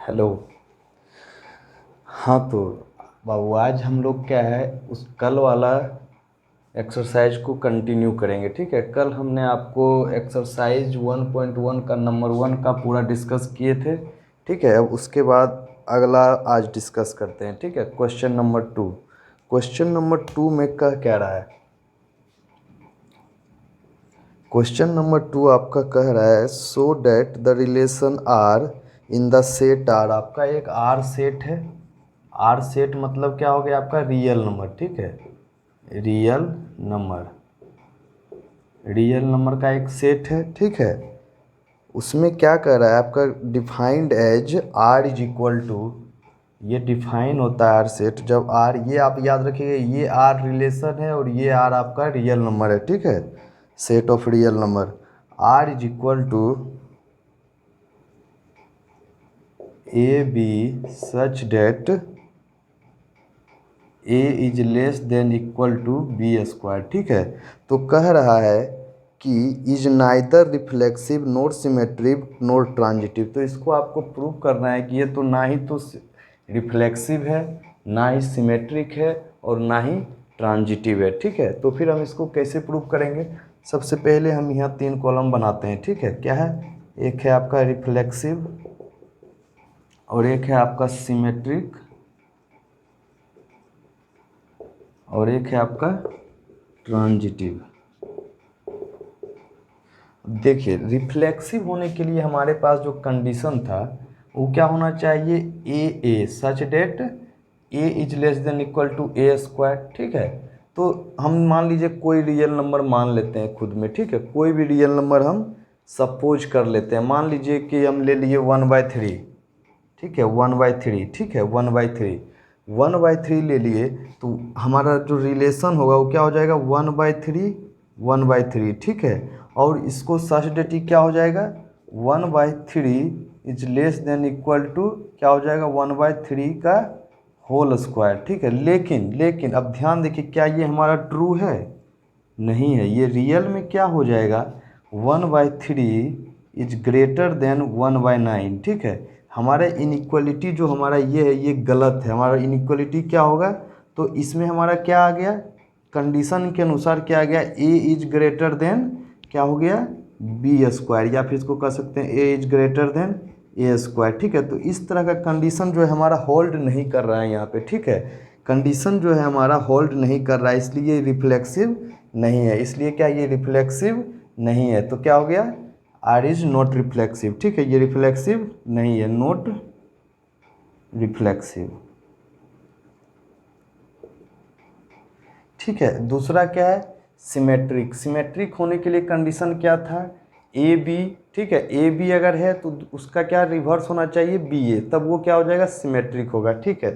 Hello. हाँ तो बाबू आज हम लोग क्या है उस कल वाला एक्सरसाइज को कंटिन्यू करेंगे। ठीक है, कल हमने आपको एक्सरसाइज 1.1 का नंबर 1 का पूरा डिस्कस किए थे। ठीक है, अब उसके बाद अगला आज डिस्कस करते हैं। ठीक है, क्वेश्चन नंबर 2। क्वेश्चन नंबर 2 में क्या रहा है? क्वेश्चन नंबर 2 आपका कह रहा है so that the relation are in the set R. आपका एक आर सेट है। आर सेट मतलब क्या हो गया आपका? Real number. ठीक है, रियल नंबर, रियल नंबर का एक सेट है। ठीक है, उसमें क्या कर रहा है आपका? Defined as R is equal to, ये डिफाइन होता है आर सेट जब आर, ये आप याद रखिएगा, ये आर रिलेशन है और ये आर आपका रियल नंबर है। ठीक है, set of real number R is equal to A B such that A is less than equal to B square. ठीक है, तो कह रहा है कि is neither reflexive not symmetric not transitive. तो इसको आपको प्रूव करना है कि ये तो ना ही तो रिफ्लेक्सिव है, ना ही सिमेट्रिक है और ना ही ट्रांजिटिव है। ठीक है, तो फिर हम इसको कैसे प्रूव करेंगे? सबसे पहले हम यहाँ 3 कॉलम बनाते हैं। ठीक है, क्या है? एक है आपका रिफ्लेक्सिव और एक है आपका सिमेट्रिक और एक है आपका ट्रांजिटिव। देखिए, रिफ्लेक्सिव होने के लिए हमारे पास जो कंडीशन था वो क्या होना चाहिए? A such that A is less than equal to a square. ठीक है, तो हम मान लीजिए कोई रियल नंबर मान लेते हैं खुद में। ठीक है, कोई भी रियल नंबर हम सपोज कर लेते हैं। मान लीजिए कि हम ले लिए 1/3। ठीक है, 1/3। ठीक है, 1/3, 1/3 ले लिए तो हमारा जो रिलेशन होगा वो क्या हो जाएगा? 1/3, 1/3। ठीक है, और इसको सच डेट क्या हो जाएगा? 1/3 is less than equal to क्या हो जाएगा? 1/3 का होल स्क्वायर। ठीक है, लेकिन लेकिन अब ध्यान देखिए, क्या ये हमारा ट्रू है? नहीं है। ये रियल में क्या हो जाएगा? 1/3 इज ग्रेटर देन 1/9। ठीक है, हमारा इनइक्वलिटी जो हमारा ये है ये गलत है। हमारा इनइक्वलिटी क्या होगा? तो इसमें हमारा क्या आ गया? कंडीशन के अनुसार क्या आ गया? ए इज ग्रेटर देन क्या हो गया? बी स्क्वायर, या फिर इसको कह सकते हैं a is greater than a square. ठीक है, तो इस तरह का कंडीशन जो है हमारा होल्ड नहीं कर रहा है यहाँ पे। ठीक है, कंडीशन जो है हमारा होल्ड नहीं कर रहा है, इसलिए रिफ्लेक्सिव नहीं है। इसलिए क्या ये रिफ्लेक्सिव नहीं है? तो क्या हो गया? R is not reflexive. ठीक है, ये रिफ्लेक्सिव नहीं है, नॉट रिफ्लेक्सिव। ठीक है, दूसरा क्या है? सिमेट्रिक। सिमेट्रिक होने के लिए कंडीशन क्या था? A B. ठीक है, ए बी अगर है तो उसका क्या रिवर्स होना चाहिए? बी ए, तब वो क्या हो जाएगा? सिमेट्रिक होगा। ठीक है,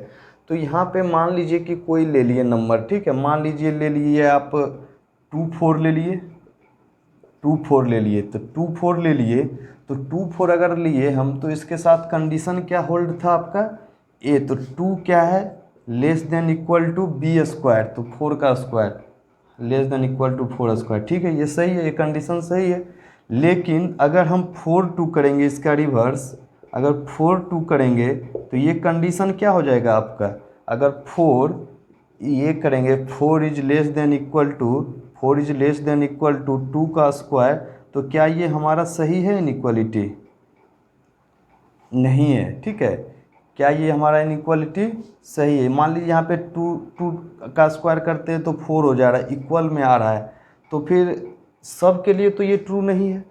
तो यहाँ पे मान लीजिए कि कोई ले लिए नंबर। ठीक है, मान लीजिए ले लिए आप 2 4 ले लिए, 2 4 ले लिए, तो 2 4 ले लिए तो 2 4 अगर लिए हम तो इसके साथ कंडीशन क्या होल्ड था आपका? ए, तो 2 क्या है? Less than equal to B square, तो 4 का square less than equal to 4 square. ठीक है, ये सही है, ये कंडीशन सही है। लेकिन अगर हम 4 2 करेंगे इसका रिवर्स, अगर 4 2 करेंगे तो ये कंडीशन क्या हो जाएगा आपका? अगर 4 ये करेंगे 4 is less than equal to 4 is less than equal to 2 का स्क्वायर, तो क्या ये हमारा सही है? इनइक्वलिटी नहीं है। ठीक है, क्या ये हमारा इनइक्वलिटी सही है? मान लीजिए यहाँ पे 2 का स्क्वायर करते हैं तो 4 हो जा रहा है, इक्वल में आ रहा है, तो फिर सब के लिए तो ये ट्रू नहीं है।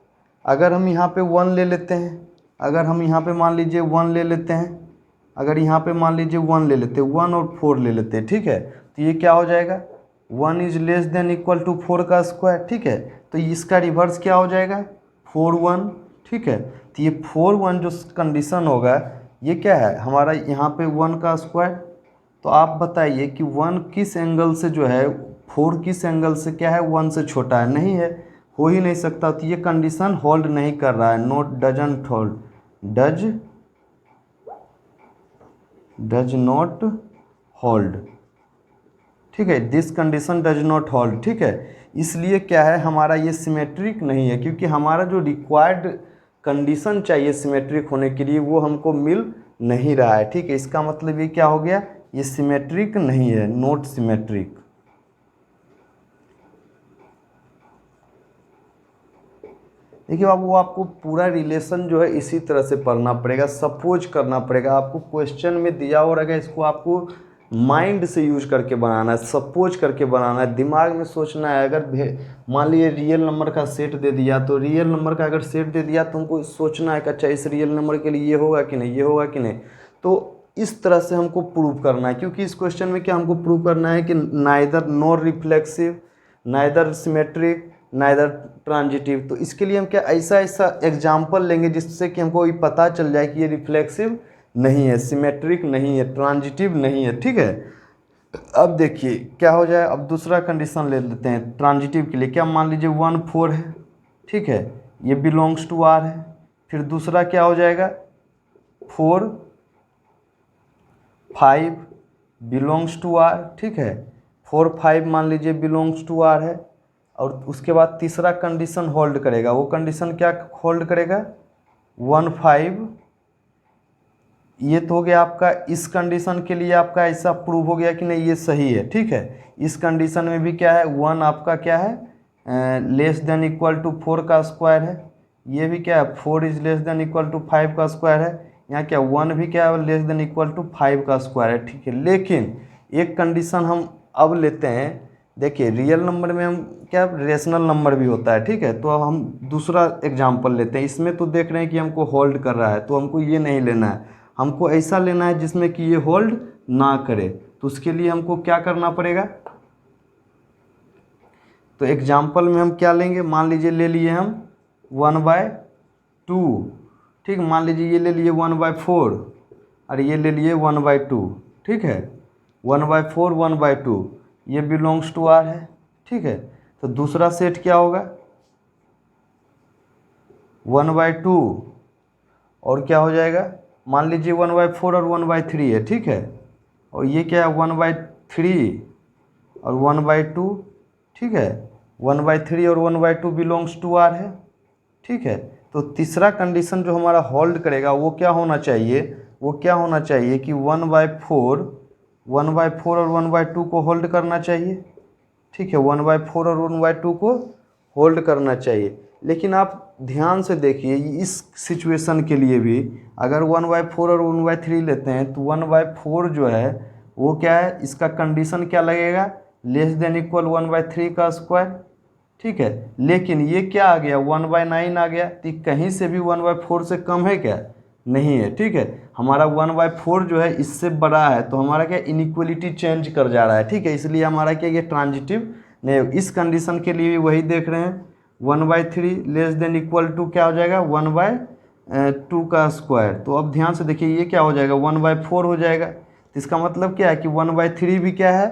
अगर हम यहाँ पे 1 ले लेते हैं, अगर हम यहाँ पे मान लीजिए 1 ले लेते हैं, अगर यहाँ पे मान लीजिए 1 ले लेते हैं, 1 और 4 ले लेते हैं। ठीक है, तो ये क्या हो जाएगा? 1 is less than equal to 4 का स्क्वायर। ठीक है, तो इसका रिवर्स क्या हो जाएगा? 4 1। ठीक है, तो ये 4 1 जो कंडीशन होगा ये क्या है हमारा? यहाँ पे 1 का स्क्वायर। तो आप बताइए कि 1 किस एंगल से जो है, 4 किस एंगल से क्या है? 1 से छोटा है, नहीं है, हो ही नहीं सकता। तो ये कंडीशन होल्ड नहीं कर रहा है, note doesn't hold, does not hold. ठीक है, this condition does not hold. ठीक है, इसलिए क्या है हमारा ये सिमेट्रिक नहीं है, क्योंकि हमारा जो रिक्वायर्ड कंडीशन चाहिए सिमेट्रिक होने के लिए वो हमको मिल नहीं रहा है, ठीक है। इसका मतलब ये क्या हो गया, ये सिमेट्रिक नहीं है, नॉट सिमेट्रिक। देखिए बाबू, आपको पूरा रिलेशन जो है इसी तरह से पढ़ना पड़ेगा, सपोज करना पड़ेगा। आपको क्वेश्चन में दिया हो रहेगा, इसको आपको माइंड से यूज करके बनाना है, सपोज करके बनाना है, दिमाग में सोचना है। अगर मान लीजिए रियल नंबर का सेट दे दिया, तो रियल नंबर का अगर सेट दे दिया तो हमको सोचना है कि अच्छा इस रियल नंबर के लिए ये होगा कि नहीं, ये होगा कि नहीं। तो इस तरह से हमको प्रूव करना है, क्योंकि इस क्वेश्चन में क्या हमको प्रूव करना है कि neither nor reflexive, neither symmetric, neither transitive. तो इसके लिए हम क्या ऐसा ऐसा एग्जाम्पल लेंगे जिससे कि हमको ये पता चल जाए कि ये रिफ्लेक्सिव नहीं है, सिमेट्रिक नहीं है, ट्रांजिटिव नहीं है, ठीक है। अब देखिए क्या हो जाए, अब दूसरा कंडीशन ले लेते हैं ट्रांजिटिव के लिए। क्या मान लीजिए 1 4 है, ठीक है, ये बिलोंग्स टू आर है। फिर दूसरा क्या हो जाएगा, 4 5 बिलोंग्स टू आर, ठीक है, 4 5 मान लीजिए बिलोंग्स टू आर है। और उसके बाद तीसरा कंडीशन होल्ड करेगा, वो कंडीशन क्या होल्ड करेगा, 1 5। ये तो हो गया आपका, इस कंडीशन के लिए आपका ऐसा प्रूव हो गया कि नहीं ये सही है, ठीक है। इस कंडीशन में भी क्या है, 1 आपका क्या है, लेस देन इक्वल टू 4 का स्क्वायर है। ये भी क्या है, 4 is less than equal to 5 का स्क्वायर है। यहाँ क्या 1 भी क्या है, लेस देन इक्वल टू 5 का स्क्वायर है, ठीक है। लेकिन एक कंडीशन हम अब लेते हैं। देखिए रियल नंबर में हम क्या, रेशनल नंबर भी होता है, ठीक है। तो अब हम दूसरा एग्जांपल लेते हैं। इसमें तो देख रहे हैं कि हमको होल्ड कर रहा है, तो हमको ये नहीं लेना है, हमको ऐसा लेना है जिसमें कि ये होल्ड ना करे। तो उसके लिए हमको क्या करना पड़ेगा, तो एग्जाम्पल में हम क्या लेंगे, मान लीजिए ले लिए हम 1/2, ठीक। मान लीजिए ये ले लिए 1/4 और ये ले लिए 1/2, ठीक है। 1/4 1/2 ये बिलोंग्स टू आर है, ठीक है। तो दूसरा सेट क्या होगा, 1/2 और क्या हो जाएगा, मान लीजिए 1/4 और 1/3 है, ठीक है। और ये क्या है, 1/3 और 1/2, ठीक है। 1/3 और 1/2 बिलोंग्स टू आर है, ठीक है। तो तीसरा कंडीशन जो हमारा होल्ड करेगा वो क्या होना चाहिए, वो क्या होना चाहिए कि 1/4 और 1/2 को होल्ड करना चाहिए, ठीक है। 1/4 और 1/2 को होल्ड करना चाहिए। लेकिन आप ध्यान से देखिए, इस सिचुएशन के लिए भी अगर 1/4 और 1/3 लेते हैं तो 1/4 जो है वो क्या है, इसका कंडीशन क्या लगेगा, लेस देन इक्वल 1/3 का स्क्वायर, ठीक है। लेकिन ये क्या आ गया, 1/9 आ गया। तो कहीं से भी 1/4 से कम है क्या, नहीं है, ठीक है। हमारा 1/4 जो है इससे बड़ा है, तो हमारा क्या इनइक्वलिटी चेंज कर जा रहा है, ठीक है। इसलिए हमारा क्या ये ट्रांजिटिव नहीं। इस कंडीशन के लिए भी वही देख रहे हैं, 1/3 लेस देन इक्वल टू क्या हो जाएगा, 1/2 का स्क्वायर। तो अब ध्यान से देखिए ये क्या हो जाएगा, 1/4 हो जाएगा। तो इसका मतलब क्या है कि 1/3 भी क्या है,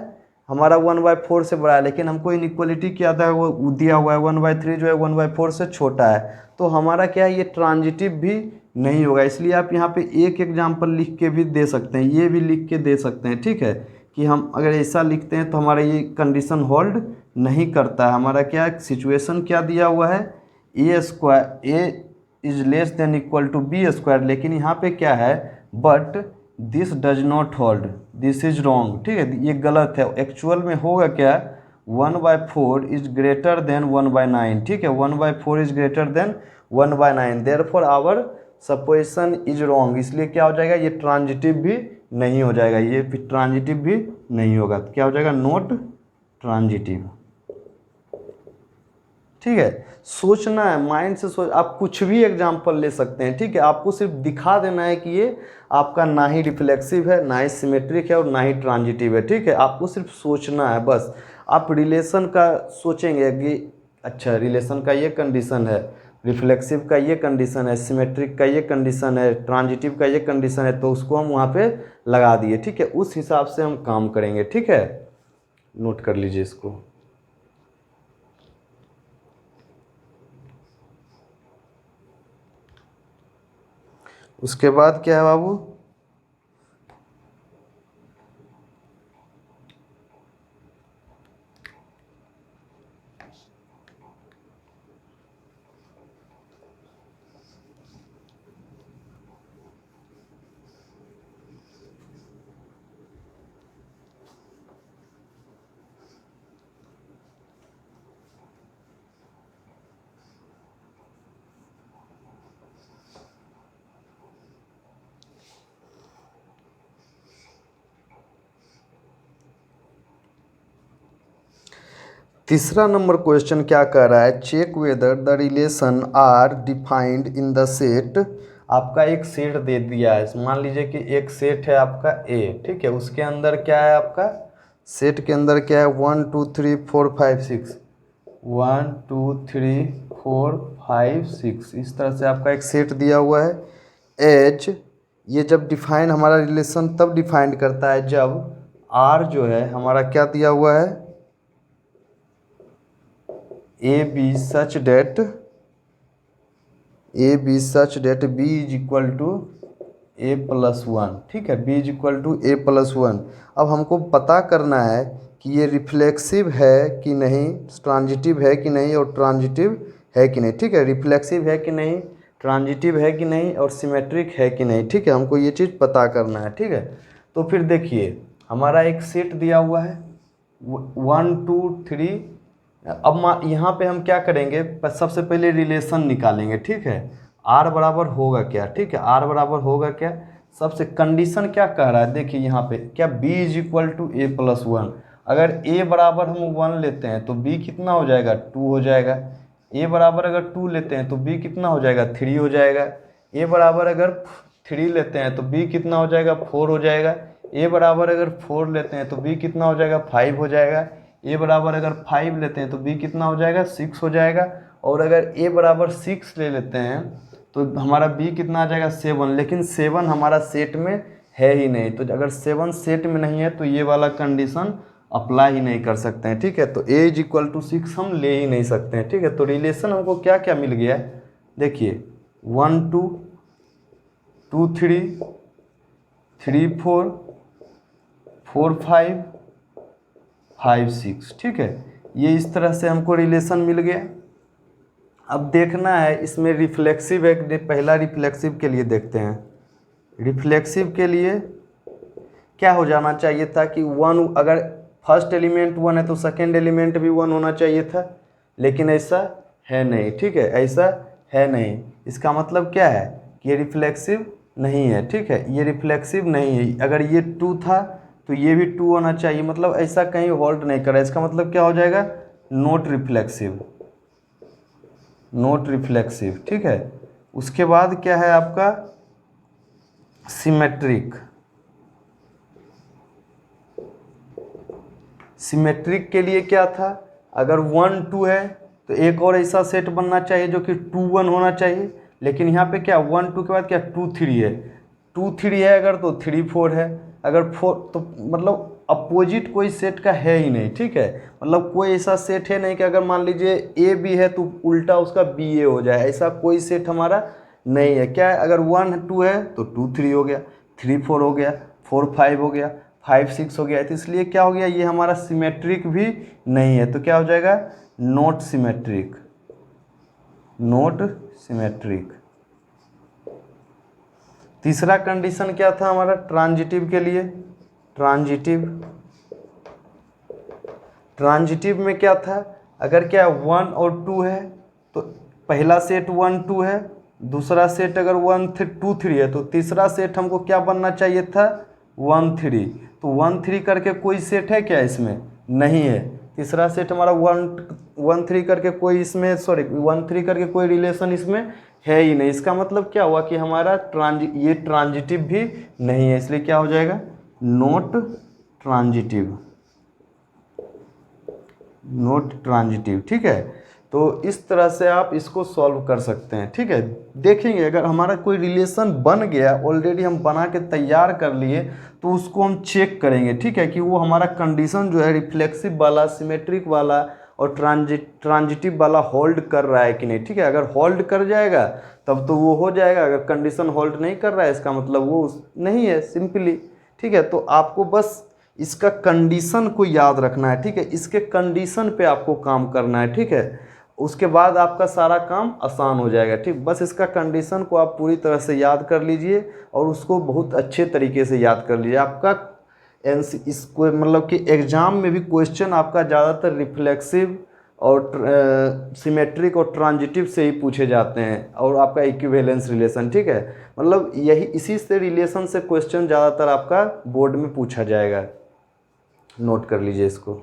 हमारा 1/4 से बड़ा है। लेकिन हमको इनइक्वलिटी क्या था, वो दिया हुआ है 1/3 जो है 1/4 से छोटा है। तो हमारा क्या है, ये ट्रांजिटिव भी नहीं होगा। इसलिए आप यहाँ पे एक एग्जाम्पल लिख के भी दे सकते हैं, ये भी लिख के दे सकते हैं, ठीक है। कि हम अगर ऐसा लिखते हैं तो हमारा ये कंडीशन होल्ड नहीं करता है। हमारा क्या सिचुएशन क्या दिया हुआ है, a square, a is less than equal to B square. लेकिन यहाँ पे क्या है, but this does not hold, this is wrong, ठीक है, ये गलत है। एक्चुअल में होगा क्या, 1/4 इज ग्रेटर देन 1/9, ठीक है। 1/4 is greater than 1/9, therefore our supposition is wrong. इसलिए क्या हो जाएगा, ये ट्रांजिटिव भी नहीं हो जाएगा, ये ट्रांजिटिव भी नहीं होगा। तो क्या हो जाएगा, नॉट ट्रांजिटिव, ठीक है। सोचना है, माइंड से सोच, आप कुछ भी एग्जांपल ले सकते हैं, ठीक है। आपको सिर्फ दिखा देना है कि ये आपका ना ही रिफ्लेक्सिव है, ना ही सिमेट्रिक है और ना ही ट्रांजिटिव है, ठीक है। आपको सिर्फ सोचना है बस। आप रिलेशन का सोचेंगे कि अच्छा रिलेशन का ये कंडीशन है, रिफ्लेक्सिव का ये कंडीशन है, सिमेट्रिक का ये कंडीशन है, ट्रांजिटिव का ये कंडीशन है, तो उसको हम वहाँ पे लगा दिए, ठीक है। उस हिसाब से हम काम करेंगे, ठीक है। नोट कर लीजिए इसको। उसके बाद क्या है बाबू, तीसरा नंबर क्वेश्चन क्या कह रहा है, check whether the relation R defined in the set. आपका एक सेट दे दिया है, मान लीजिए कि एक सेट है आपका ए, ठीक है, उसके अंदर क्या है, आपका सेट के अंदर क्या है, 1 2 3 4 5 6, 1 2 3 4 5 6, इस तरह से आपका एक सेट दिया हुआ है। एच, ये जब डिफाइन हमारा रिलेशन तब डिफाइंड करता है जब आर जो है हमारा क्या दिया हुआ है, A B such that B is equal to A plus one, ठीक है, B is equal to A plus one. अब हमको पता करना है कि ये रिफ्लेक्सिव है कि नहीं, ट्रांजिटिव है कि नहीं और ट्रांजिटिव है कि नहीं, ठीक है, रिफ्लेक्सिव है कि नहीं, ट्रांजिटिव है कि नहीं और सिमेट्रिक है कि नहीं, ठीक है, हमको ये चीज़ पता करना है, ठीक है। तो फिर देखिए हमारा एक सेट दिया हुआ है 1 2 3। अब यहाँ पे हम क्या करेंगे, सबसे पहले रिलेशन निकालेंगे, ठीक है, आर बराबर होगा क्या, ठीक है, आर बराबर होगा क्या, सबसे कंडीशन क्या कह रहा है, देखिए यहाँ पे क्या B is equal to A plus one. अगर ए बराबर हम 1 लेते हैं तो बी कितना हो जाएगा, 2 हो जाएगा। ए बराबर अगर 2 लेते हैं तो बी कितना हो जाएगा, 3 हो जाएगा। ए बराबर अगर 3 लेते हैं तो बी कितना हो जाएगा, 4 हो जाएगा। ए बराबर अगर 4 लेते हैं तो बी कितना हो जाएगा, 5 हो जाएगा। ए बराबर अगर 5 लेते हैं तो बी कितना हो जाएगा, 6 हो जाएगा। और अगर ए बराबर 6 ले लेते हैं तो हमारा बी कितना आ जाएगा, 7। लेकिन 7 हमारा सेट में है ही नहीं, तो अगर 7 सेट में नहीं है तो ये वाला कंडीशन अप्लाई ही नहीं कर सकते हैं, ठीक है। तो ए इज इक्वल टू 6 हम ले ही नहीं सकते हैं, ठीक है। तो रिलेशन हमको क्या क्या मिल गया है, देखिए 1 2 2 3 3 4 4 5 5 6, ठीक है, ये इस तरह से हमको रिलेशन मिल गया। अब देखना है इसमें रिफ्लेक्सिव है, पहला रिफ्लेक्सिव के लिए देखते हैं। रिफ्लेक्सिव के लिए क्या हो जाना चाहिए था कि 1, अगर फर्स्ट एलिमेंट 1 है तो सेकेंड एलिमेंट भी 1 होना चाहिए था, लेकिन ऐसा है नहीं, ठीक है, ऐसा है नहीं। इसका मतलब क्या है कि ये रिफ्लेक्सिव नहीं है, ठीक है, ये रिफ्लेक्सिव नहीं है। अगर ये 2 था तो ये भी 2 होना चाहिए, मतलब ऐसा कहीं होल्ड नहीं कर रहा है। इसका मतलब क्या हो जाएगा, नॉट रिफ्लेक्सिव, नॉट रिफ्लेक्सिव, ठीक है। उसके बाद क्या है आपका सिमेट्रिक। सिमेट्रिक के लिए क्या था, अगर 1 2 है तो एक और ऐसा सेट बनना चाहिए जो कि 2 1 होना चाहिए, लेकिन यहाँ पे क्या 1 2 के बाद क्या 2 3 है, 2 3 है अगर तो 3 4 है, अगर 4 तो मतलब अपोजिट कोई सेट का है ही नहीं, ठीक है, मतलब कोई ऐसा सेट है नहीं कि अगर मान लीजिए ए बी है तो उल्टा उसका बी ए हो जाए, ऐसा कोई सेट हमारा नहीं है। क्या है, अगर 1 2 है तो 2 3 हो गया, 3 4 हो गया, 4 5 हो गया, 5 6 हो गया, तो इसलिए क्या हो गया, ये हमारा सिमेट्रिक भी नहीं है, तो क्या हो जाएगा, नॉट सिमेट्रिक, नॉट सिमेट्रिक। तीसरा कंडीशन क्या था हमारा ट्रांजिटिव के लिए, ट्रांजिटिव में क्या था, अगर क्या 1 और 2 है तो पहला सेट 1 2 है, दूसरा सेट अगर 1 2 3 है तो तीसरा सेट हमको क्या बनना चाहिए था, 1 3। तो 1 3 करके कोई सेट है क्या इसमें, नहीं है। तीसरा सेट हमारा 1 3 करके कोई इसमें 1 3 करके कोई रिलेशन इसमें है ही नहीं। इसका मतलब क्या हुआ कि हमारा ये ट्रांजिटिव भी नहीं है, इसलिए क्या हो जाएगा, नॉट ट्रांजिटिव, नॉट ट्रांजिटिव, ठीक है। तो इस तरह से आप इसको सॉल्व कर सकते हैं, ठीक है। देखेंगे अगर हमारा कोई रिलेशन बन गया, ऑलरेडी हम बना के तैयार कर लिए, तो उसको हम चेक करेंगे, ठीक है, कि वो हमारा कंडीशन जो है रिफ्लेक्सिव वाला, सिमेट्रिक वाला और ट्रांजिटिव वाला होल्ड कर रहा है कि नहीं, ठीक है। अगर होल्ड कर जाएगा तब तो वो हो जाएगा, अगर कंडीशन होल्ड नहीं कर रहा है इसका मतलब वो नहीं है, सिंपली, ठीक है। तो आपको बस इसका कंडीशन को याद रखना है, ठीक है, इसके कंडीशन पे आपको काम करना है, ठीक है, उसके बाद आपका सारा काम आसान हो जाएगा, ठीक। बस इसका कंडीशन को आप पूरी तरह से याद कर लीजिए और उसको बहुत अच्छे तरीके से याद कर लीजिए। आपका इसको मतलब कि एग्जाम में भी क्वेश्चन आपका ज़्यादातर रिफ्लेक्सिव और सिमेट्रिक और ट्रांजिटिव से ही पूछे जाते हैं, और आपका इक्विवेलेंस रिलेशन, ठीक है, मतलब यही इसी से रिलेशन से क्वेश्चन ज़्यादातर आपका बोर्ड में पूछा जाएगा। नोट कर लीजिए इसको।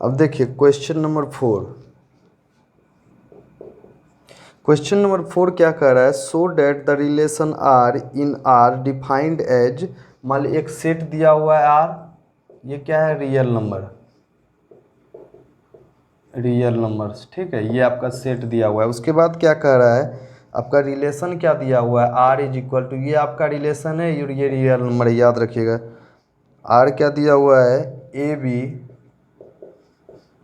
अब देखिए क्वेश्चन नंबर 4। क्वेश्चन नंबर 4 क्या कह रहा है, so that the relation are in R defined as, मान ली एक सेट दिया हुआ है आर, ये क्या है, रियल नंबर, रियल नंबर्स, ठीक है, ये आपका सेट दिया हुआ है। उसके बाद क्या कह रहा है, आपका रिलेशन क्या दिया हुआ है, आर इज इक्वल टू, ये आपका रिलेशन है और ये रियल नंबर है, याद रखिएगा। आर क्या दिया हुआ है,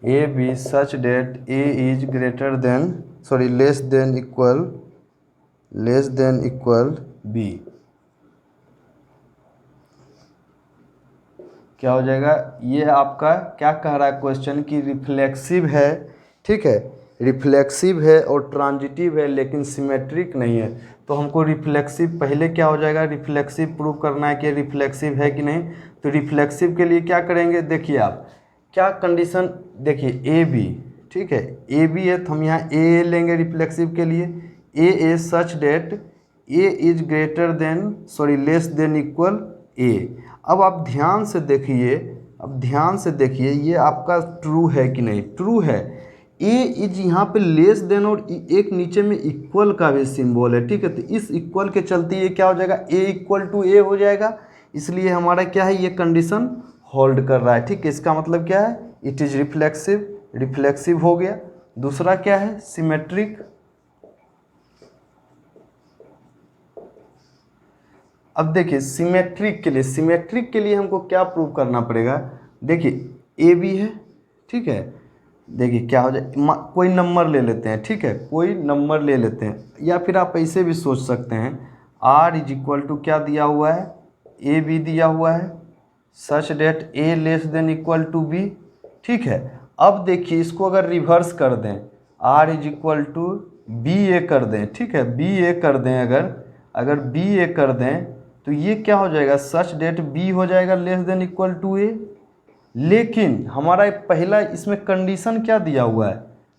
A B such that A is greater than, sorry less than equal B. क्या हो जाएगा, ये आपका क्या कह रहा है क्वेश्चन की रिफ्लेक्सिव है, ठीक है, रिफ्लेक्सिव है और ट्रांजिटिव है लेकिन सिमेट्रिक नहीं है। तो हमको रिफ्लेक्सिव पहले क्या हो जाएगा, रिफ्लेक्सिव प्रूव करना है कि रिफ्लेक्सिव है कि नहीं। तो रिफ्लेक्सिव के लिए क्या करेंगे, देखिए आप क्या कंडीशन, देखिए ए बी, ठीक है, ए बी है तो हम यहाँ ए लेंगे रिफ्लेक्सिव के लिए, a such that A is greater than, sorry less than equal a. अब आप ध्यान से देखिए, अब ध्यान से देखिए ये आपका ट्रू है कि नहीं, ट्रू है। ए इज यहाँ पे लेस देन और एक नीचे में इक्वल का भी सिंबल है, ठीक है, तो इस इक्वल के चलते ये क्या हो जाएगा, ए इक्वल टू ए हो जाएगा। इसलिए हमारा क्या है, ये कंडीशन होल्ड कर रहा है, ठीक है। इसका मतलब क्या है, इट इज रिफ्लेक्सिव, रिफ्लेक्सिव हो गया। दूसरा क्या है, सिमेट्रिक। अब देखिए सिमेट्रिक के लिए हमको क्या प्रूव करना पड़ेगा, देखिए ए बी है, ठीक है, देखिए क्या हो जाए, कोई नंबर ले लेते हैं, ठीक है, कोई नंबर ले लेते हैं, या फिर आप ऐसे भी सोच सकते हैं, आर इज इक्वल टू क्या दिया हुआ है, ए बी दिया हुआ है, such that A less than equal to B, ठीक है। अब देखिए इसको अगर रिवर्स कर दें, R is equal to B A कर दें, ठीक है, बी ए कर दें, अगर बी ए कर दें तो ये क्या हो जाएगा, सच डेट बी हो जाएगा लेस देन इक्वल टू ए। लेकिन हमारा पहला इसमें कंडीशन क्या दिया हुआ है,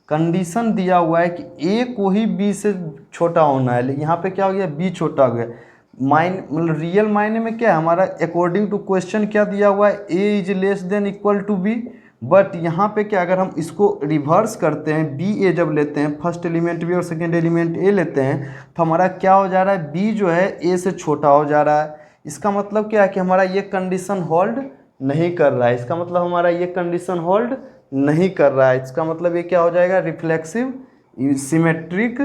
कंडीशन दिया हुआ है कि ए को ही बी से छोटा होना है। यहाँ पे क्या हो गया, बी छोटा हो गया। मतलब रियल मायने में क्या है हमारा, अकॉर्डिंग टू क्वेश्चन क्या दिया हुआ है, A is less than equal to B. But यहाँ पे क्या, अगर हम इसको रिवर्स करते हैं, बी ए जब लेते हैं, फर्स्ट एलिमेंट बी और सेकेंड एलिमेंट ए लेते हैं, तो हमारा क्या हो जा रहा है, बी जो है ए से छोटा हो जा रहा है। इसका मतलब क्या है कि हमारा ये कंडीशन होल्ड नहीं कर रहा है, इसका मतलब हमारा ये कंडीशन होल्ड नहीं कर रहा है। इसका मतलब ये क्या हो जाएगा, रिफ्लेक्सिव, सिमेट्रिक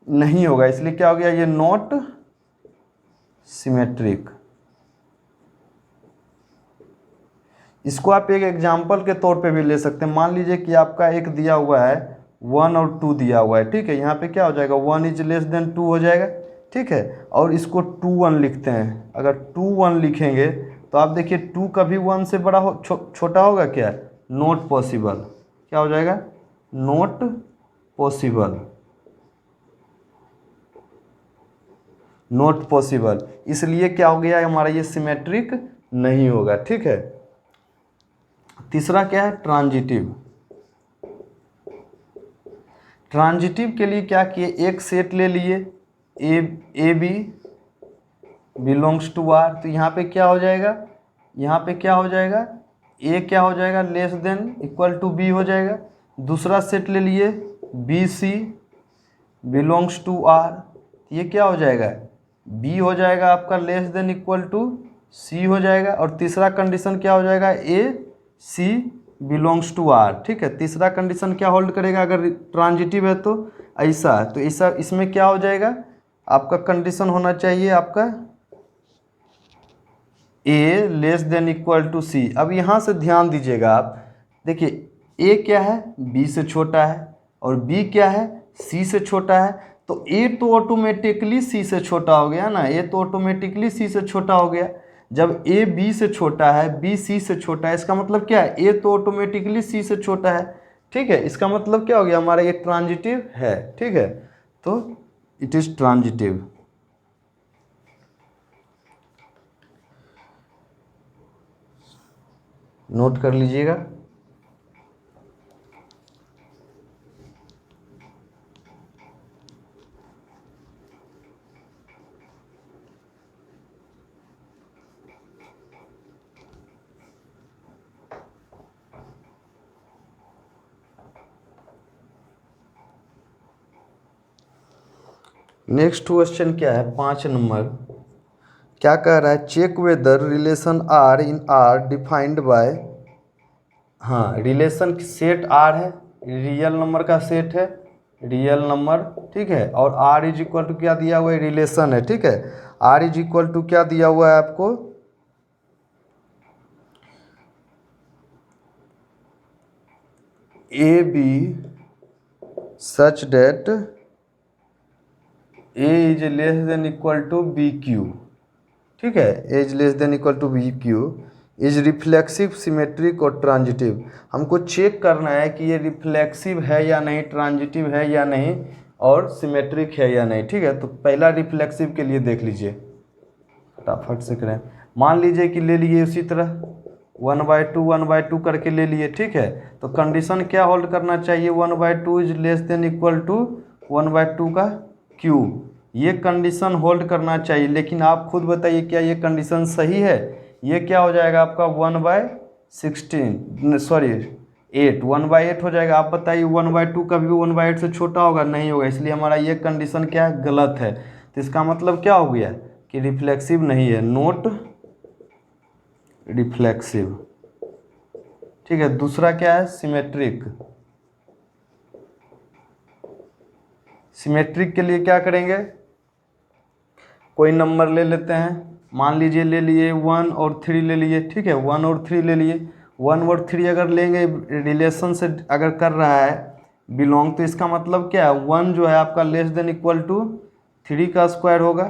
नहीं होगा। इसलिए क्या हो गया, ये नॉट सिमेट्रिक। इसको आप एक एग्जाम्पल के तौर पे भी ले सकते हैं। मान लीजिए कि आपका एक दिया हुआ है 1 और 2 दिया हुआ है, ठीक है, यहाँ पे क्या हो जाएगा, 1 इज लेस देन 2 हो जाएगा, ठीक है, और इसको 2 1 लिखते हैं। अगर 2 1 लिखेंगे तो आप देखिए 2 कभी 1 से बड़ा हो छोटा होगा क्या, नॉट पॉसिबल। क्या हो जाएगा, नॉट पॉसिबल, नॉट पॉसिबल। इसलिए क्या हो गया हमारा, ये सिमेट्रिक नहीं होगा, ठीक है। तीसरा क्या है, ट्रांजिटिव। ट्रांजिटिव के लिए क्या किए, एक सेट ले लिए, A B belongs to R, तो यहाँ पे क्या हो जाएगा, यहाँ पे क्या हो जाएगा, ए क्या हो जाएगा, less than equal to B हो जाएगा। दूसरा सेट ले लिए, B C belongs to R, ये क्या हो जाएगा, बी हो जाएगा आपका less than equal to C हो जाएगा। और तीसरा कंडीशन क्या हो जाएगा, A C belongs to R, ठीक है। तीसरा कंडीशन क्या होल्ड करेगा, अगर ट्रांजिटिव है तो ऐसा, तो ऐसा इसमें क्या हो जाएगा, आपका कंडीशन होना चाहिए आपका ए less than equal to C. अब यहाँ से ध्यान दीजिएगा आप, देखिए ए क्या है, बी से छोटा है, और बी क्या है, सी से छोटा है। तो ए तो ऑटोमेटिकली सी से छोटा हो गया ना, ए तो ऑटोमेटिकली सी से छोटा हो गया। जब ए बी से छोटा है, बी सी से छोटा है, इसका मतलब क्या है, ए तो ऑटोमेटिकली सी से छोटा है, ठीक है। इसका मतलब क्या हो गया, हमारा ये ट्रांजिटिव है, ठीक है, तो इट इज ट्रांजिटिव। नोट कर लीजिएगा। नेक्स्ट क्वेश्चन क्या है 5 नंबर, क्या कह रहा है, check whether relation are in R defined by, हाँ रिलेशन सेट आर है, रियल नंबर का सेट है, रियल नंबर, ठीक है, और आर इज इक्वल टू क्या दिया हुआ है, रिलेशन है, ठीक है, आर इज इक्वल टू क्या दिया हुआ है आपको, A B such that A is less than equal to B Q, ठीक है, A is less than equal to B Q, is reflexive symmetric और ट्रांजिटिव। हमको चेक करना है कि ये रिफ्लेक्सिव है या नहीं, ट्रांजिटिव है या नहीं, और सिमेट्रिक है या नहीं, ठीक है। तो पहला रिफ्लेक्सिव के लिए देख लीजिए, फटाफट से करें। मान लीजिए कि ले लिए उसी तरह 1/2 करके ले लिए, ठीक है। तो कंडीशन क्या होल्ड करना चाहिए, 1/2 is less than equal to 1/2 का क्यूब, ये कंडीशन होल्ड करना चाहिए। लेकिन आप खुद बताइए क्या ये कंडीशन सही है, ये क्या हो जाएगा आपका 1/16 सॉरी 8 1/8 हो जाएगा। आप बताइए 1/2 कभी भी 1/8 से छोटा होगा, नहीं होगा, इसलिए हमारा ये कंडीशन क्या है, गलत है। तो इसका मतलब क्या हो गया कि रिफ्लेक्सिव नहीं है, नोट रिफ्लेक्सिव, ठीक है। दूसरा क्या है, सिमेट्रिक। सिमेट्रिक के लिए क्या करेंगे, कोई नंबर ले लेते हैं, मान लीजिए ले लिए 1 और 3 ले लिए, ठीक है, 1 और 3 ले लिए। 1 और 3 अगर लेंगे, रिलेशन से अगर कर रहा है बिलोंग, तो इसका मतलब क्या है, 1 जो है आपका लेस देन इक्वल टू 3 का स्क्वायर होगा,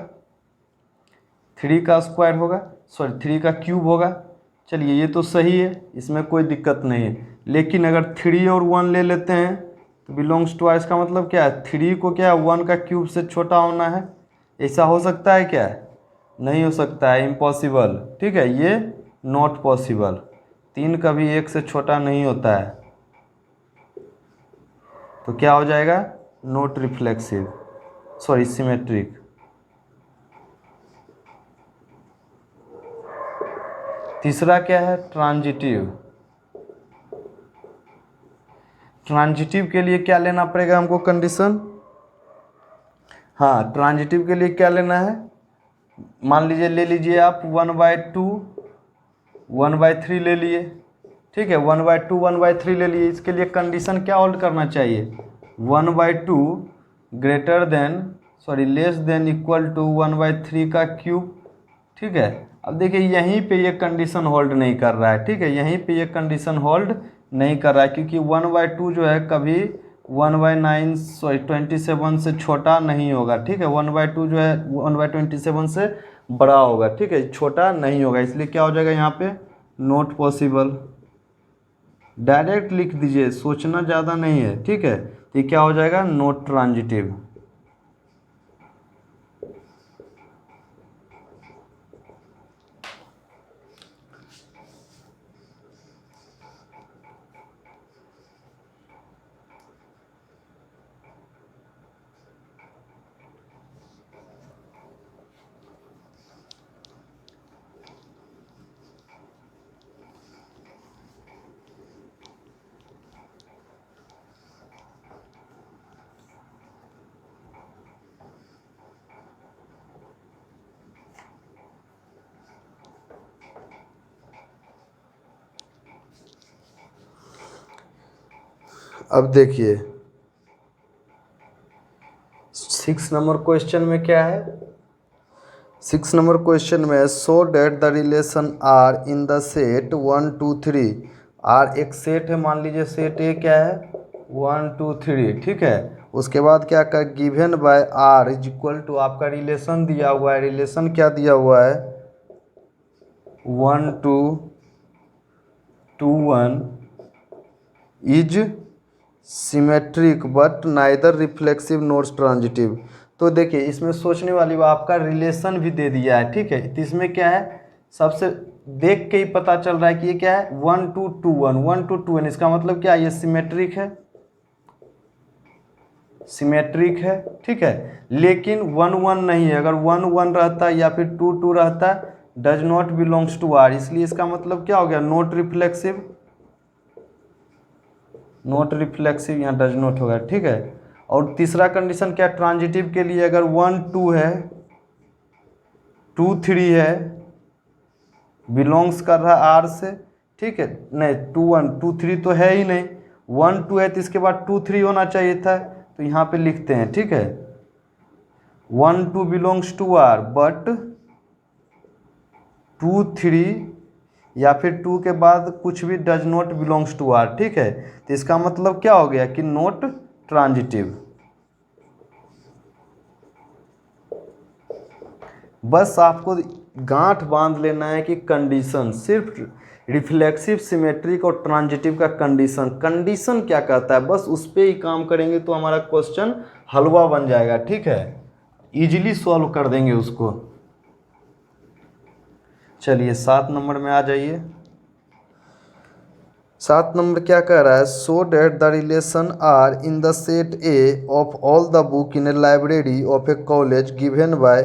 3 का स्क्वायर होगा, सॉरी 3 का क्यूब होगा। चलिए ये तो सही है, इसमें कोई दिक्कत नहीं है। लेकिन अगर 3 और 1 ले लेते हैं तो बिलोंग्स टू आर, इसका मतलब क्या है, 3 को क्या 1 का क्यूब से छोटा होना है। ऐसा हो सकता है क्या, नहीं हो सकता है, इम्पॉसिबल, ठीक है, ये नॉट पॉसिबल। 3 कभी 1 से छोटा नहीं होता है, तो क्या हो जाएगा, नॉट रिफ्लेक्सिव, सॉरी सिमेट्रिक। तीसरा क्या है, ट्रांजिटिव। ट्रांजिटिव के लिए क्या लेना पड़ेगा हमको कंडीशन, हाँ ट्रांजिटिव के लिए क्या लेना है, मान लीजिए ले लीजिए आप 1/2 1/3 ले लिए, ठीक है, 1/2 1/3 ले लिए। इसके लिए कंडीशन क्या होल्ड करना चाहिए, 1/2 greater than sorry less than equal to 1/3 का क्यूब, ठीक है। अब देखिए यहीं पे ये कंडीशन होल्ड नहीं कर रहा है, ठीक है, यहीं पे ये कंडीशन होल्ड नहीं कर रहा है, क्योंकि 1/2 जो है कभी 1/9 सॉरी 27 से छोटा नहीं होगा, ठीक है। 1/2 जो है 1/27 से बड़ा होगा, ठीक है, छोटा नहीं होगा, इसलिए क्या हो जाएगा यहाँ पे, नॉट पॉसिबल। डायरेक्ट लिख दीजिए, सोचना ज़्यादा नहीं है, ठीक है। तो ये क्या हो जाएगा, नॉट ट्रांजिटिव। अब देखिए 6 नंबर क्वेश्चन में क्या है, 6 नंबर क्वेश्चन में so that the relation are in the set 1 2 3, R एक सेट है, मान लीजिए सेट ए क्या है 1 2 3, ठीक है। उसके बाद क्या कर, given by R is equal to, आपका रिलेशन दिया हुआ है, रिलेशन क्या दिया हुआ है, 1 2 2 1 is symmetric but neither reflexive notes transitive. तो देखिए इसमें सोचने वाली बात, आपका रिलेशन भी दे दिया है, ठीक है। तो इसमें क्या है, सबसे देख के ही पता चल रहा है कि ये क्या है, 1 2 2 1 1 2 2 1, इसका मतलब क्या है, ये सिमेट्रिक है, सिमेट्रिक है, ठीक है। लेकिन 1 1 नहीं है, अगर 1 1 रहता या फिर 2 2 रहता, does not belongs to R, इसलिए इसका मतलब क्या हो गया, नॉट रिफ्लेक्सिव, नॉट रिफ्लेक्सिव, यहाँ डज नॉट होगा, ठीक है। और तीसरा कंडीशन क्या ट्रांजिटिव के लिए, अगर 1 2 है, 2 3 है, बिलोंग्स कर रहा है आर से, ठीक है, नहीं 2 1 2 3 तो है ही नहीं, 1 2 है तो इसके बाद 2 3 होना चाहिए था, तो यहाँ पे लिखते हैं, ठीक है, 1 2 बिलोंग्स टू आर बट 2 3 या फिर 2 के बाद कुछ भी does not belongs to R, ठीक है, तो इसका मतलब क्या हो गया कि नॉट ट्रांजिटिव। बस आपको गांठ बांध लेना है कि कंडीशन सिर्फ रिफ्लेक्सिव, सिमेट्रिक और ट्रांजिटिव का कंडीशन क्या कहता है, बस उस पर ही काम करेंगे तो हमारा क्वेश्चन हलवा बन जाएगा, ठीक है, इजीली सॉल्व कर देंगे उसको। चलिए 7 नंबर में आ जाइए। 7 नंबर क्या कह रहा है, so that the relation are in the set A of all the book in a library of a college given by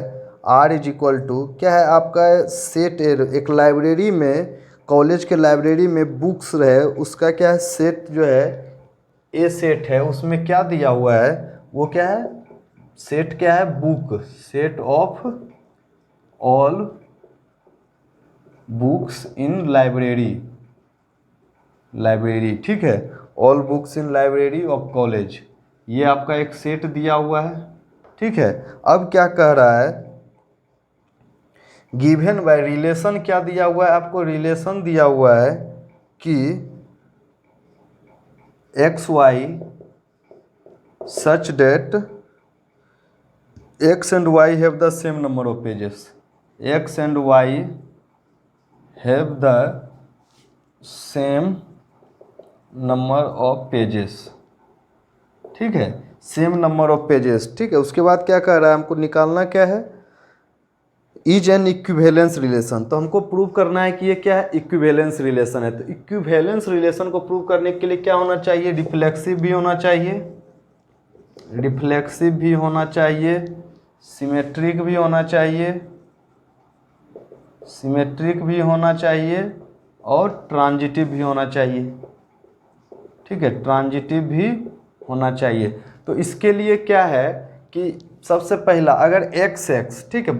R is equal to, क्या है आपका सेट ए, एक लाइब्रेरी में, कॉलेज के लाइब्रेरी में बुक्स रहे, उसका क्या है सेट जो है ए सेट है, उसमें क्या दिया हुआ है, वो क्या है सेट, क्या है book, set of all books in library, ठीक है, all books in library of college, ये आपका एक सेट दिया हुआ है, ठीक है। अब क्या कह रहा है, गिवन बाय, रिलेशन क्या दिया हुआ है आपको, रिलेशन दिया हुआ है कि X Y such that X and Y have the same number of pages, X and Y have the same number of pages, ठीक है, सेम नंबर ऑफ पेजेस, ठीक है। उसके बाद क्या कह रहा है, हमको निकालना क्या है, इज एन इक्विवेलेंस रिलेशन, तो हमको प्रूव करना है कि ये क्या है इक्विवेलेंस रिलेशन है। तो इक्विवेलेंस रिलेशन को प्रूव करने के लिए क्या होना चाहिए, रिफ्लेक्सिव भी होना चाहिए, रिफ्लेक्सिव भी होना चाहिए, सिमेट्रिक भी होना चाहिए, सिमेट्रिक भी होना चाहिए और ट्रांजिटिव भी होना चाहिए, ठीक है, ट्रांजिटिव भी होना चाहिए। तो इसके लिए क्या है कि सबसे पहला अगर एक्स एक्स, ठीक है,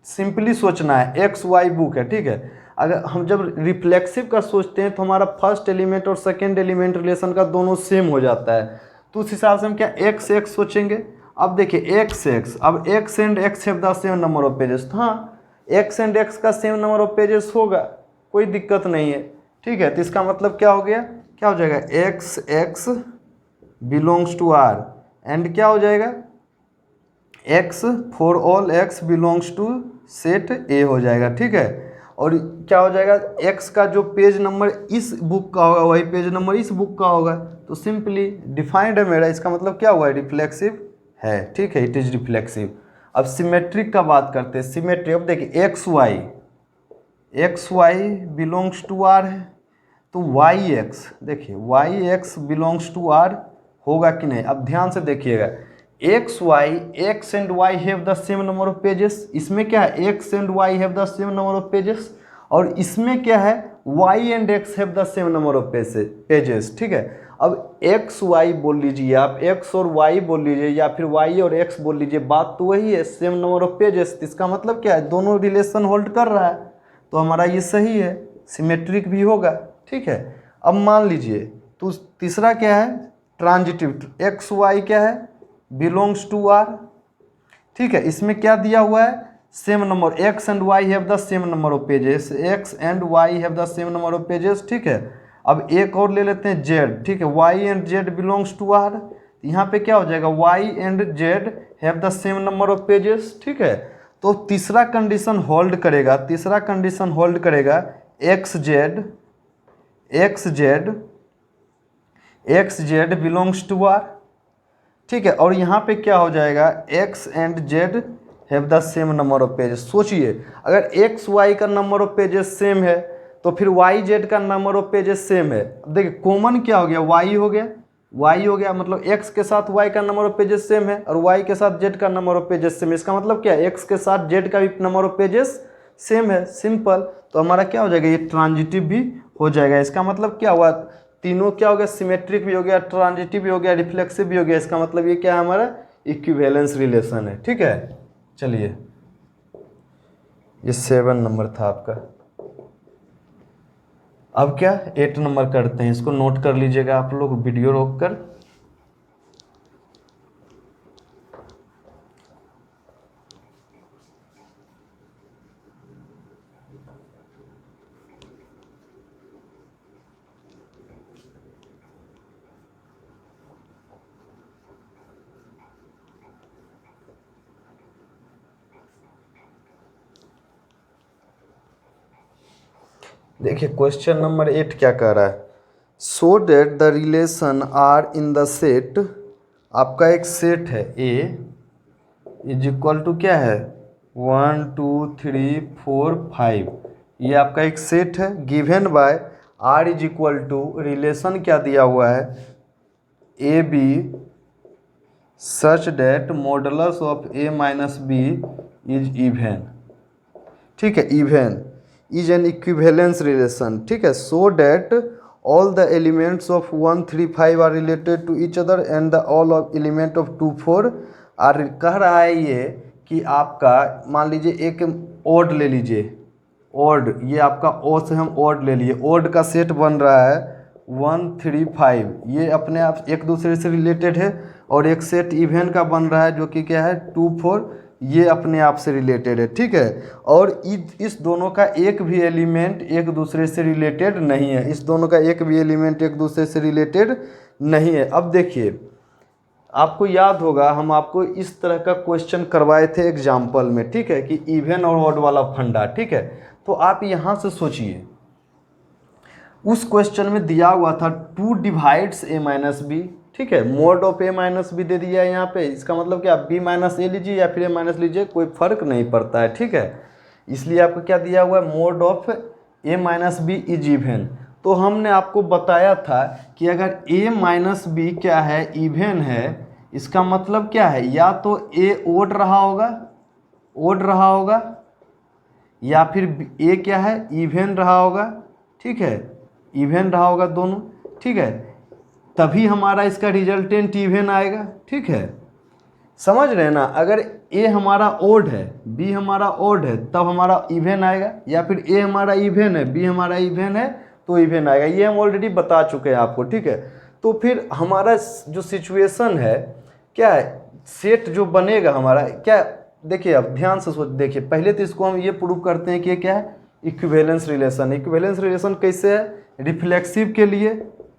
सिंपली सोचना है, एक्स वाई बुक है, ठीक है, अगर हम जब रिफ्लेक्सिव का सोचते हैं तो हमारा फर्स्ट एलिमेंट और सेकेंड एलिमेंट रिलेशन का दोनों सेम हो जाता है, तो उस हिसाब से हम क्या एक्स एक्स सोचेंगे। अब देखिए एक्स एक्स, अब x and X have the same number of pages, तो हाँ एक्स एंड एक्स का सेम नंबर ऑफ पेजेस होगा, कोई दिक्कत नहीं है, ठीक है। तो इसका मतलब क्या हो गया, क्या हो जाएगा, X X belongs to R and क्या हो जाएगा, X for all X belongs to set A हो जाएगा, ठीक है। और क्या हो जाएगा, एक्स का जो पेज नंबर इस बुक का होगा वही पेज नंबर इस बुक का होगा, तो सिंपली डिफाइंड है मेरा, इसका मतलब क्या हुआ है, रिफ्लेक्सिव है, ठीक है, इट इज रिफ्लेक्सिव। अब सिमेट्रिक का बात करते हैं, सिमेट्रिक, अब देखिए X Y belongs to R है, तो वाई एक्स, देखिए Y X belongs to R होगा कि नहीं। अब ध्यान से देखिएगा, X Y, X and Y have the same number of pages, इसमें क्या है X and Y have the same number of pages, और इसमें क्या है Y and X have the same number of pages, ठीक है। अब एक्स वाई बोल लीजिए आप, एक्स और वाई बोल लीजिए या फिर वाई और एक्स बोल लीजिए, बात तो वही है, सेम नंबर ऑफ पेजेस, इसका मतलब क्या है दोनों रिलेशन होल्ड कर रहा है, तो हमारा ये सही है, सिमेट्रिक भी होगा, ठीक है। अब मान लीजिए तो तीसरा क्या है ट्रांजिटिव, एक्स वाई क्या है बिलोंग्स टू आर, ठीक है, इसमें क्या दिया हुआ है same number, x and Y have the same number of pages, X and Y have the same number of pages, ठीक है। अब एक और ले लेते हैं जेड, ठीक है, Y and Z belongs to R, यहाँ पे क्या हो जाएगा Y and Z have the same number of pages, ठीक है। तो तीसरा कंडीशन होल्ड करेगा, तीसरा कंडीशन होल्ड करेगा, X Z belongs to R, ठीक है। और यहाँ पे क्या हो जाएगा X and Z have the same number of pages. सोचिए अगर एक्स वाई का नंबर ऑफ पेजेस सेम है तो फिर वाई जेड का नंबर ऑफ पेजेस सेम है। अब देखिए कॉमन क्या हो गया, वाई हो गया, मतलब एक्स के साथ वाई का नंबर ऑफ पेजेस सेम है और वाई के साथ जेड का नंबर ऑफ पेजेस सेम है। इसका मतलब क्या है एक्स के साथ जेड का भी नंबर ऑफ पेजेस सेम है, सिंपल। तो हमारा क्या हो जाएगा ये ट्रांजिटिव भी हो जाएगा। इसका मतलब क्या हुआ, तीनों क्या हो गया, सिमेट्रिक भी हो गया, ट्रांजिटिव भी हो गया, रिफ्लेक्सिव भी हो गया। इसका मतलब ये क्या है, हमारा इक्विवेलेंस रिलेशन है। ठीक है, चलिए ये 7 नंबर था आपका। अब क्या 8 नंबर करते हैं, इसको नोट कर लीजिएगा आप लोग वीडियो रोक कर। देखिए क्वेश्चन नंबर 8 क्या कह रहा है, so that the relation are in the set, आपका एक सेट है ए इज इक्वल टू क्या है 1 2 3 4 5, ये आपका एक सेट है given by R is equal to, relation क्या दिया हुआ है A B such that modulus of A minus B is even. ठीक है, even is an equivalence relation. ठीक है, so that all the elements of 1 3 5 are related to each other and the all of element of 2 4 are. कह रहा है ये कि आपका मान लीजिए एक ओड ले लीजिए, ओड, ये आपका ओ से हम ओड ले लिए, ओड का सेट बन रहा है 1 3 5, ये अपने आप एक दूसरे से रिलेटेड है, और एक सेट इवन का बन रहा है जो कि क्या है 2 4, ये अपने आप से रिलेटेड है। ठीक है, और इस दोनों का एक भी एलिमेंट एक दूसरे से रिलेटेड नहीं है, इस दोनों का एक भी एलिमेंट एक दूसरे से रिलेटेड नहीं है। अब देखिए आपको याद होगा हम आपको इस तरह का क्वेश्चन करवाए थे एग्जाम्पल में। ठीक है, कि इवन और ऑड वाला फंडा। ठीक है, तो आप यहाँ से सोचिए उस क्वेश्चन में दिया हुआ था 2 डिवाइड्स ए माइनस बी। ठीक है, mod of A minus B दे दिया है यहाँ पे, इसका मतलब क्या बी माइनस ए लीजिए या फिर ए माइनस लीजिए, कोई फर्क नहीं पड़ता है। ठीक है, इसलिए आपको क्या दिया हुआ है mod of A minus B is even. तो हमने आपको बताया था कि अगर ए माइनस बी क्या है इवन है, इसका मतलब क्या है या तो ए ओड रहा होगा या फिर ए क्या है इवन रहा होगा। ठीक है, इवन रहा होगा दोनों। ठीक है, तभी हमारा इसका रिजल्टेंट इवन आएगा। ठीक है, समझ रहे हैं ना, अगर ए हमारा ओड है बी हमारा ओड है तब हमारा इवन आएगा, या फिर ए हमारा इवन है बी हमारा इवन है तो इवन आएगा, ये हम ऑलरेडी बता चुके हैं आपको। ठीक है, तो फिर हमारा जो सिचुएशन है क्या है, सेट जो बनेगा हमारा क्या, देखिए अब ध्यान से सोच, देखिए पहले तो इसको हम ये प्रूव करते हैं कि ये क्या है इक्विवेलेंस रिलेशन। इक्विवेलेंस रिलेशन कैसे है, रिफ्लेक्सिव के लिए,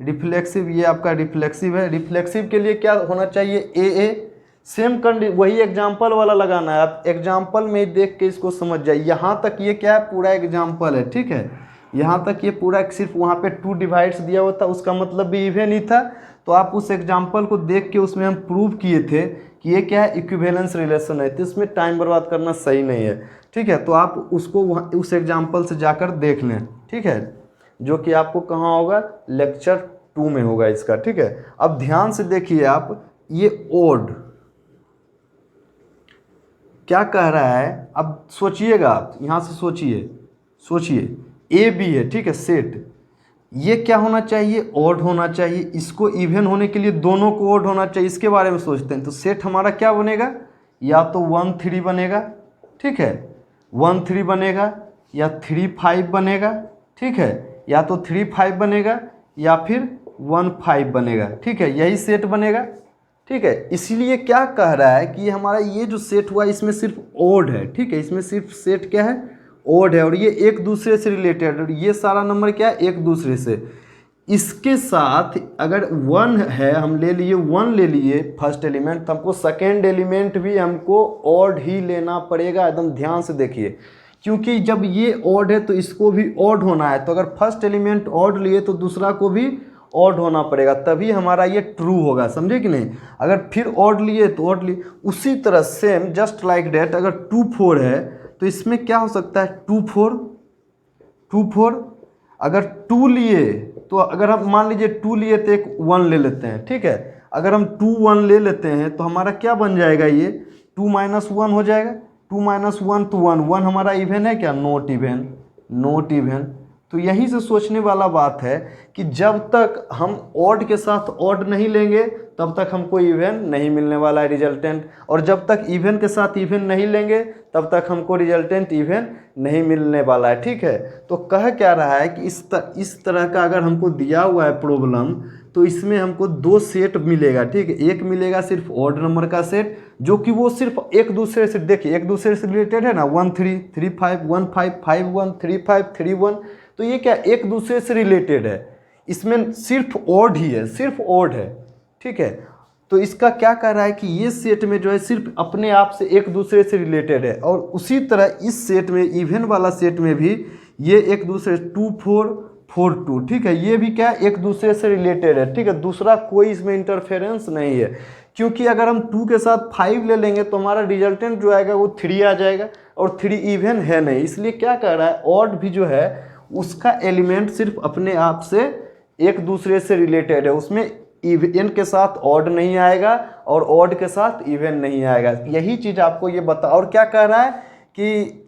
रिफ्लेक्सिव ये आपका रिफ्लेक्सिव है, रिफ्लेक्सिव के लिए क्या होना चाहिए ए सेम वही एग्जाम्पल वाला लगाना है। आप एग्जाम्पल में देख के इसको समझ जाइए, यहाँ तक ये क्या है पूरा एग्जाम्पल है। ठीक है, यहाँ तक ये पूरा सिर्फ वहाँ पे 2 डिवाइड्स दिया हुआ था, उसका मतलब भी इवन ही था। तो आप उस एग्जाम्पल को देख के उसमें हम प्रूव किए थे कि ये क्या है इक्विवेलेंस रिलेशन है, तो इसमें टाइम बर्बाद करना सही नहीं है। ठीक है, तो आप उसको वहाँ उस एग्जाम्पल से जाकर देख लें। ठीक है, जो कि आपको कहाँ होगा लेक्चर 2 में होगा इसका। ठीक है, अब ध्यान से देखिए आप, ये ओड क्या कह रहा है, अब सोचिएगा आप यहाँ से सोचिए ए बी है। ठीक है, सेट ये क्या होना चाहिए ओड होना चाहिए, इसको इवन होने के लिए दोनों को ओड होना चाहिए, इसके बारे में सोचते हैं। तो सेट हमारा क्या बनेगा, या तो 1 3 बनेगा। ठीक है, 1 3 बनेगा या 3 5 बनेगा। ठीक है, या तो 3 5 बनेगा या फिर 1 5 बनेगा। ठीक है, यही सेट बनेगा। ठीक है, इसलिए क्या कह रहा है कि हमारा ये जो सेट हुआ इसमें सिर्फ ओड है। ठीक है, इसमें सिर्फ सेट क्या है ओड है, और ये एक दूसरे से रिलेटेड, और ये सारा नंबर क्या है एक दूसरे से। इसके साथ अगर 1 है, हम ले लिए 1 ले लिए फर्स्ट एलिमेंट, तो हमको सेकेंड एलिमेंट भी हमको ओड ही लेना पड़ेगा। एकदम ध्यान से देखिए, क्योंकि जब ये ओड है तो इसको भी ओड होना है, तो अगर फर्स्ट एलिमेंट ओड लिए तो दूसरा को भी ओड होना पड़ेगा, तभी हमारा ये ट्रू होगा। समझे कि नहीं, अगर फिर ओड लिए तो ओड लिए। उसी तरह सेम जस्ट लाइक डेट अगर 2 4 है तो इसमें क्या हो सकता है 2 4 अगर 2 लिए तो अगर हम मान लीजिए 2 लिए तो एक 1 ले लेते हैं। ठीक है, अगर हम 2 1 ले लेते हैं तो हमारा क्या बन जाएगा, ये 2 -1 हो जाएगा। 2 - 1 तो 1 हमारा इवन है क्या, नॉट इवन। तो यहीं से सोचने वाला बात है कि जब तक हम ऑड के साथ ऑड नहीं लेंगे तब तक हमको इवन नहीं मिलने वाला है रिजल्टेंट, और जब तक इवन के साथ इवन नहीं लेंगे तब तक हमको रिजल्टेंट इवन नहीं मिलने वाला है। ठीक है, तो कह क्या रहा है कि इस तरह का अगर हमको दिया हुआ है प्रॉब्लम, तो इसमें हमको दो सेट मिलेगा। ठीक है, एक मिलेगा सिर्फ ऑड नंबर का सेट, जो कि वो सिर्फ एक दूसरे से, देखिए एक दूसरे से रिलेटेड है ना, 1 3 3 5 1 5 5 1 3 5 3 1, तो ये क्या एक दूसरे से रिलेटेड है, इसमें सिर्फ ऑड ही है, सिर्फ ऑड है। ठीक है, तो इसका क्या कह रहा है कि ये सेट में जो है सिर्फ अपने आप से एक दूसरे से रिलेटेड है, और उसी तरह इस सेट में, इवन वाला सेट में भी ये एक दूसरे 2 4 4 2, ठीक है, ये भी क्या एक दूसरे से रिलेटेड है। ठीक है, दूसरा कोई इसमें इंटरफेरेंस नहीं है, क्योंकि अगर हम 2 के साथ 5 ले लेंगे तो हमारा रिजल्टेंट जो आएगा वो 3 आ जाएगा, और 3 इवन है नहीं, इसलिए क्या कह रहा है, ऑड भी जो है उसका एलिमेंट सिर्फ अपने आप से एक दूसरे से रिलेटेड है, उसमें इवन के साथ ऑड नहीं आएगा और ऑड के साथ इवन नहीं आएगा। यही चीज़ आपको ये बता, और क्या कह रहा है कि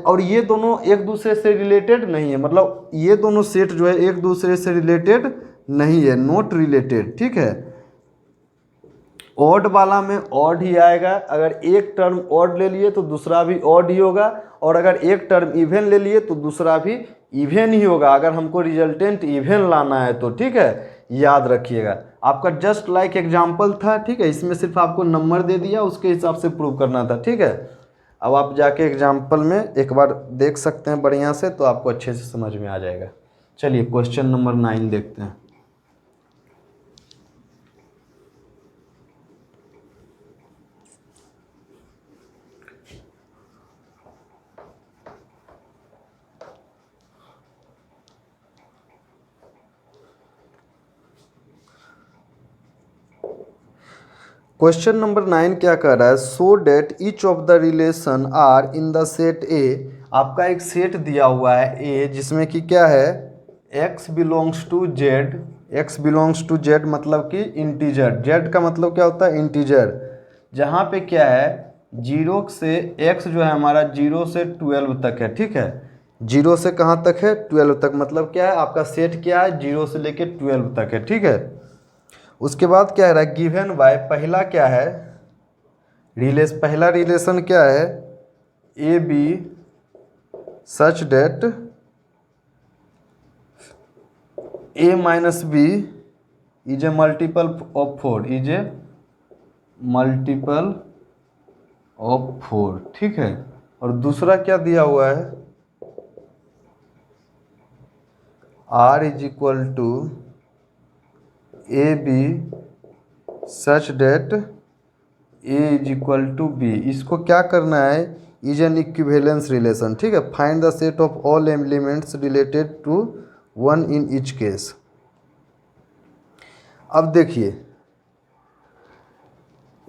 और ये दोनों एक दूसरे से रिलेटेड नहीं है, मतलब ये दोनों सेट जो है एक दूसरे से रिलेटेड नहीं है, नॉट रिलेटेड। ठीक है, ऑड वाला में ऑड ही आएगा, अगर एक टर्म ऑड ले लिए तो दूसरा भी ऑड ही होगा, और अगर एक टर्म इवन ले लिए तो दूसरा भी इवन ही होगा, अगर हमको रिजल्टेंट इवन लाना है तो। ठीक है, याद रखिएगा, आपका जस्ट लाइक एग्जाम्पल था। ठीक है, इसमें सिर्फ आपको नंबर दे दिया, उसके हिसाब से प्रूव करना था। ठीक है, अब आप जाके एग्जाम्पल में एक बार देख सकते हैं बढ़िया से, तो आपको अच्छे से समझ में आ जाएगा। चलिए क्वेश्चन नंबर 9 देखते हैं। क्वेश्चन नंबर 9 क्या कर रहा है, so that each of the relation are in the set A. आपका एक सेट दिया हुआ है ए, जिसमें कि क्या है, x belongs to z, x belongs to z मतलब कि इंटीजर, जेड का मतलब क्या होता है, इंटीजर, जहाँ पे क्या है 0 से x जो है हमारा 0 से 12 तक है। ठीक है, 0 से कहाँ तक है, 12 तक, मतलब क्या है आपका सेट क्या है, 0 से लेके 12 तक है। ठीक है, उसके बाद क्या है, गिवन बाय, पहला क्या है पहला रिलेशन क्या है, A B such that a minus B is a multiple of 4, is a multiple of 4। ठीक है, और दूसरा क्या दिया हुआ है, R is equal to A B such that A is equal to b. इसको क्या करना है, इज एन इक्विवेलेंस रिलेशन। ठीक है, find the set of all elements related to 1 in each case. अब देखिए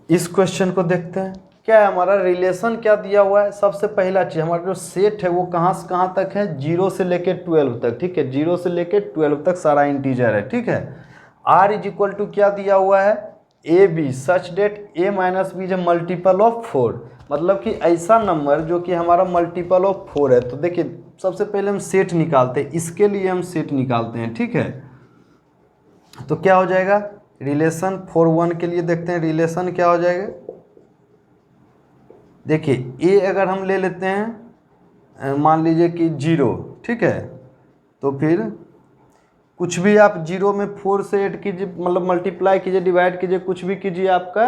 इस क्वेश्चन को देखते हैं, क्या है हमारा रिलेशन क्या दिया हुआ है। सबसे पहला चीज़, हमारा जो सेट है वो कहाँ से कहाँ तक है, 0 से लेके 12 तक। ठीक है, 0 से लेके 12 तक सारा इंटीजर है। ठीक है, आर इज इक्वल टू क्या दिया हुआ है, A B such that a minus B is multiple of 4, मतलब कि ऐसा नंबर जो कि हमारा मल्टीपल ऑफ 4 है। तो देखिए सबसे पहले हम सेट निकालते हैं, इसके लिए हम सेट निकालते हैं। ठीक है, तो क्या हो जाएगा, रिलेशन 4 1 के लिए देखते हैं, रिलेशन क्या हो जाएगा, देखिए ए अगर हम ले लेते हैं मान लीजिए कि 0। ठीक है, तो फिर कुछ भी आप 0 में 4 से ऐड कीजिए, मतलब मल्टीप्लाई कीजिए, डिवाइड कीजिए, कुछ भी कीजिए, आपका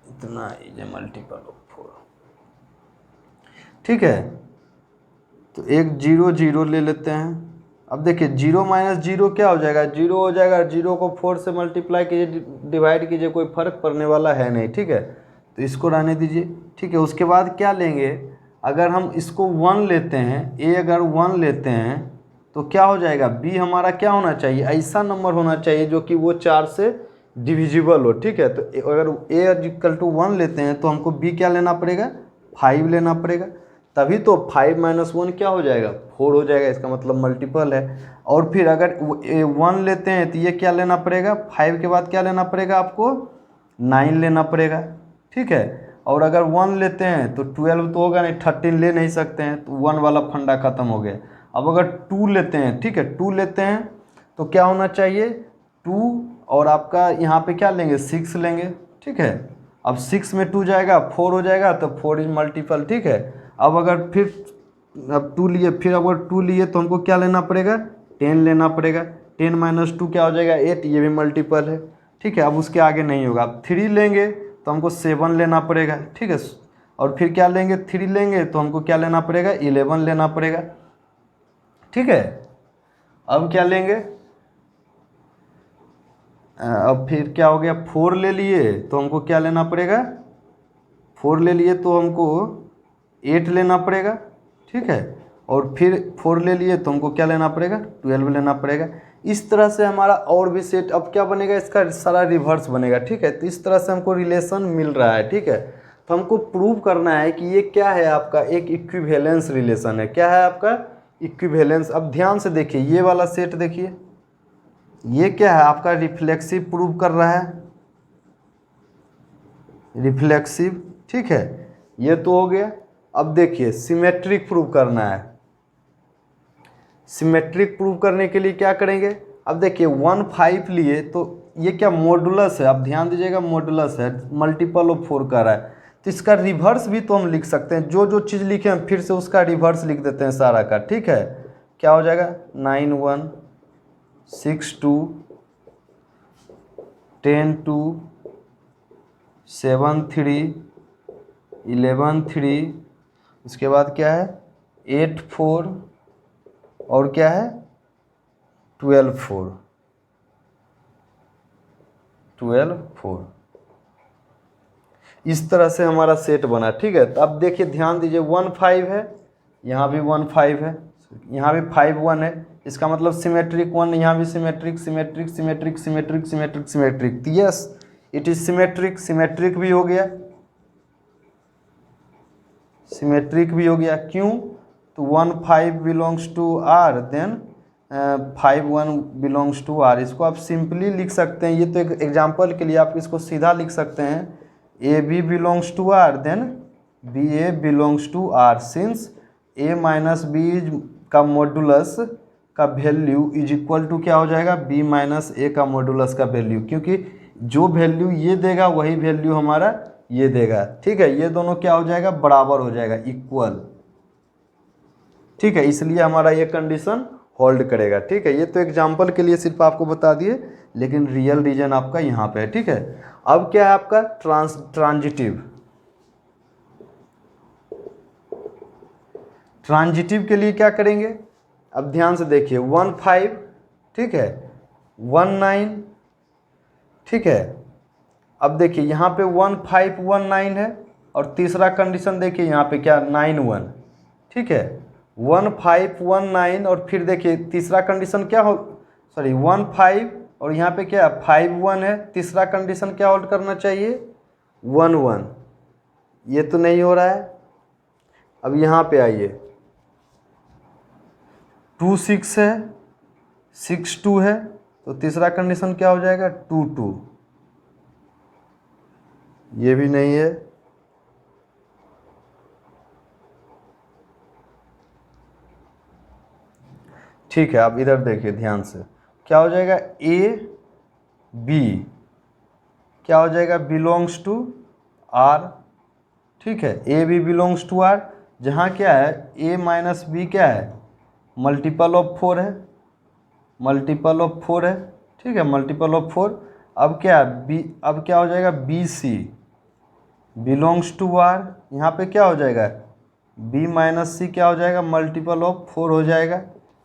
इतना ये मल्टीपल ऑफ 4। ठीक है, तो एक 0 0 ले लेते हैं। अब देखिए 0 माइनस 0 क्या हो जाएगा, 0 हो जाएगा, 0 को 4 से मल्टीप्लाई कीजिए, डिवाइड कीजिए, कोई फर्क पड़ने वाला है नहीं। ठीक है, तो इसको रहने दीजिए। ठीक है, उसके बाद क्या लेंगे, अगर हम इसको 1 लेते हैं, ए अगर 1 लेते हैं तो क्या हो जाएगा, बी हमारा क्या होना चाहिए, ऐसा नंबर होना चाहिए जो कि वो 4 से डिविजिबल हो। ठीक है, तो अगर ए इक्वल टू 1 लेते हैं तो हमको बी क्या लेना पड़ेगा, 5 लेना पड़ेगा, तभी तो 5 माइनस 1 क्या हो जाएगा, 4 हो जाएगा, इसका मतलब मल्टीपल है। और फिर अगर 1 लेते हैं तो ये क्या लेना पड़ेगा, 5 के बाद क्या लेना पड़ेगा आपको, 9 लेना पड़ेगा। ठीक है, और अगर 1 लेते हैं तो 12 तो होगा नहीं, 13 ले नहीं सकते हैं, तो 1 वाला फंडा ख़त्म हो गया। अब अगर 2 लेते हैं, ठीक है, 2 लेते हैं तो क्या होना चाहिए, 2 और आपका यहाँ पे क्या लेंगे, 6 लेंगे, ठीक है। अब 6 में 2 जाएगा 4 हो जाएगा, तो 4 इज मल्टीपल, ठीक है। अब अगर फिर अब 2 लिए, फिर अगर 2 लिए तो हमको क्या लेना पड़ेगा, 10 लेना पड़ेगा। 10 माइनस 2 क्या हो जाएगा, 8, ये भी मल्टीपल है, ठीक है। अब उसके आगे नहीं होगा। अब 3 लेंगे तो हमको 7 लेना पड़ेगा, ठीक है। और फिर क्या लेंगे, 3 लेंगे तो हमको क्या लेना पड़ेगा, 11 लेना पड़ेगा, ठीक है। अब क्या लेंगे, अब फिर क्या हो गया, 4 ले लिए तो हमको क्या लेना पड़ेगा, 4 ले लिए तो हमको 8 लेना पड़ेगा, ठीक है। और फिर 4 ले लिए तो हमको क्या लेना पड़ेगा, 12 लेना पड़ेगा। इस तरह से हमारा और भी सेट अब क्या बनेगा, इसका सारा रिवर्स बनेगा, ठीक है। तो इस तरह से हमको रिलेशन मिल रहा है, ठीक है। तो हमको प्रूव करना है कि ये क्या है, आपका एक इक्विवेलेंस रिलेशन है। क्या है आपका, इक्विवेलेंस। अब ध्यान से देखिए, ये वाला सेट देखिए, ये क्या है आपका, रिफ्लेक्सिव प्रूव कर रहा है, रिफ्लेक्सिव, ठीक है। ये तो हो गया। अब देखिए सिमेट्रिक प्रूव करना है। सिमेट्रिक प्रूव करने के लिए क्या करेंगे, अब देखिए 1 5 लिए तो ये क्या मॉडुलस है, अब ध्यान दीजिएगा, मॉडुलस है, मल्टीपल ऑफ 4 का रहा है। तो इसका रिवर्स भी तो हम लिख सकते हैं, जो जो चीज़ लिखे हम फिर से उसका रिवर्स लिख देते हैं सारा का, ठीक है। क्या हो जाएगा, 9 1 6 2 10 2 7 3 11 3, उसके बाद क्या है 8 4 और क्या है 12 4, 12 4। इस तरह से हमारा सेट बना, ठीक है। तो अब देखिए ध्यान दीजिए, 1 5 है, यहाँ भी 1 5 है, यहाँ भी 5 1 है। इसका मतलब सिमेट्रिक 1, यहाँ भी symmetric symmetric symmetric symmetric symmetric symmetric. Yes, it is symmetric, symmetric भी हो गया, सिमेट्रिक भी हो गया। क्यों, तो 1 5 belongs to R, then 5 1 belongs to R. इसको आप सिंपली लिख सकते हैं, ये तो एक एग्जांपल के लिए आप इसको सीधा लिख सकते हैं, a B belongs to R, then b A belongs to R, since a minus b का मॉडुलस का वैल्यू इज इक्वल टू क्या हो जाएगा, बी माइनस ए का मॉडुलस का वैल्यू, क्योंकि जो वैल्यू ये देगा वही वैल्यू हमारा ये देगा, ठीक है। ये दोनों क्या हो जाएगा, बराबर हो जाएगा, इक्वल, ठीक है। इसलिए हमारा ये कंडीशन होल्ड करेगा, ठीक है। ये तो एग्जांपल के लिए सिर्फ आपको बता दिए, लेकिन रियल रीजन आपका यहाँ पे है, ठीक है। अब क्या है आपका ट्रांजिटिव। ट्रांजिटिव के लिए क्या करेंगे, अब ध्यान से देखिए, 1 5, ठीक है, 1 9, ठीक है। अब देखिए यहाँ पे 1 5 1 9 है, और तीसरा कंडीशन देखिए यहाँ पे क्या 9 1, ठीक है। 1 5 1 9 और फिर देखिए तीसरा कंडीशन क्या हो, सॉरी 1 5 और यहाँ पे क्या 5 1 है, तीसरा कंडीशन क्या होल्ड करना चाहिए, 1 1। ये तो नहीं हो रहा है। अब यहाँ पे आइए, 2 6 है, 6 2 है, तो तीसरा कंडीशन क्या हो जाएगा, 2 2। ये भी नहीं है। ठीक है, आप इधर देखिए ध्यान से, क्या हो जाएगा, ए बी क्या हो जाएगा, बिलोंग्स टू आर, ठीक है। A B belongs to R, जहाँ क्या है ए माइनस बी क्या है, मल्टीपल ऑफ 4 है, मल्टीपल ऑफ 4 है, ठीक है, मल्टीपल ऑफ 4। अब क्या है बी, अब क्या हो जाएगा, b C belongs to R, यहाँ पे क्या हो जाएगा, बी माइनस सी क्या हो जाएगा, मल्टीपल ऑफ 4 हो जाएगा,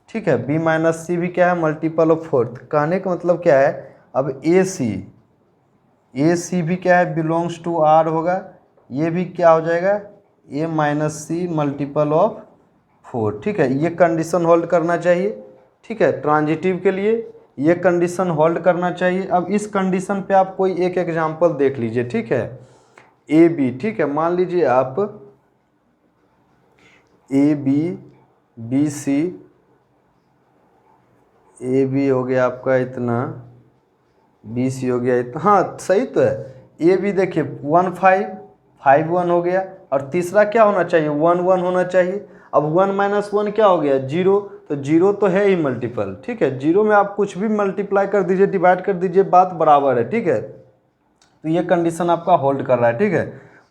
ठीक है। बी माइनस सी भी क्या है, मल्टीपल ऑफ 4। कहने का मतलब क्या है, अब ए सी भी क्या है, बिलोंग्स टू आर होगा, ये भी क्या हो जाएगा, ए माइनस सी मल्टीपल ऑफ 4, ठीक है। ये कंडीशन होल्ड करना चाहिए, ठीक है। ट्रांजिटिव के लिए ये कंडीशन होल्ड करना चाहिए। अब इस कंडीशन पे आप कोई एक एग्जांपल देख लीजिए, ठीक है। ए बी, ठीक है, मान लीजिए आप a b B c, a b हो गया आपका इतना, बी सी हो गया इतना, हाँ सही तो है। ए बी देखिए 1 5 5 1 हो गया, और तीसरा क्या होना चाहिए, 1 1 होना चाहिए। अब 1 माइनस 1 क्या हो गया, 0, तो 0 तो है ही मल्टीपल, ठीक है। 0 में आप कुछ भी मल्टीप्लाई कर दीजिए, डिवाइड कर दीजिए, बात बराबर है, ठीक है। तो ये कंडीशन आपका होल्ड कर रहा है, ठीक है।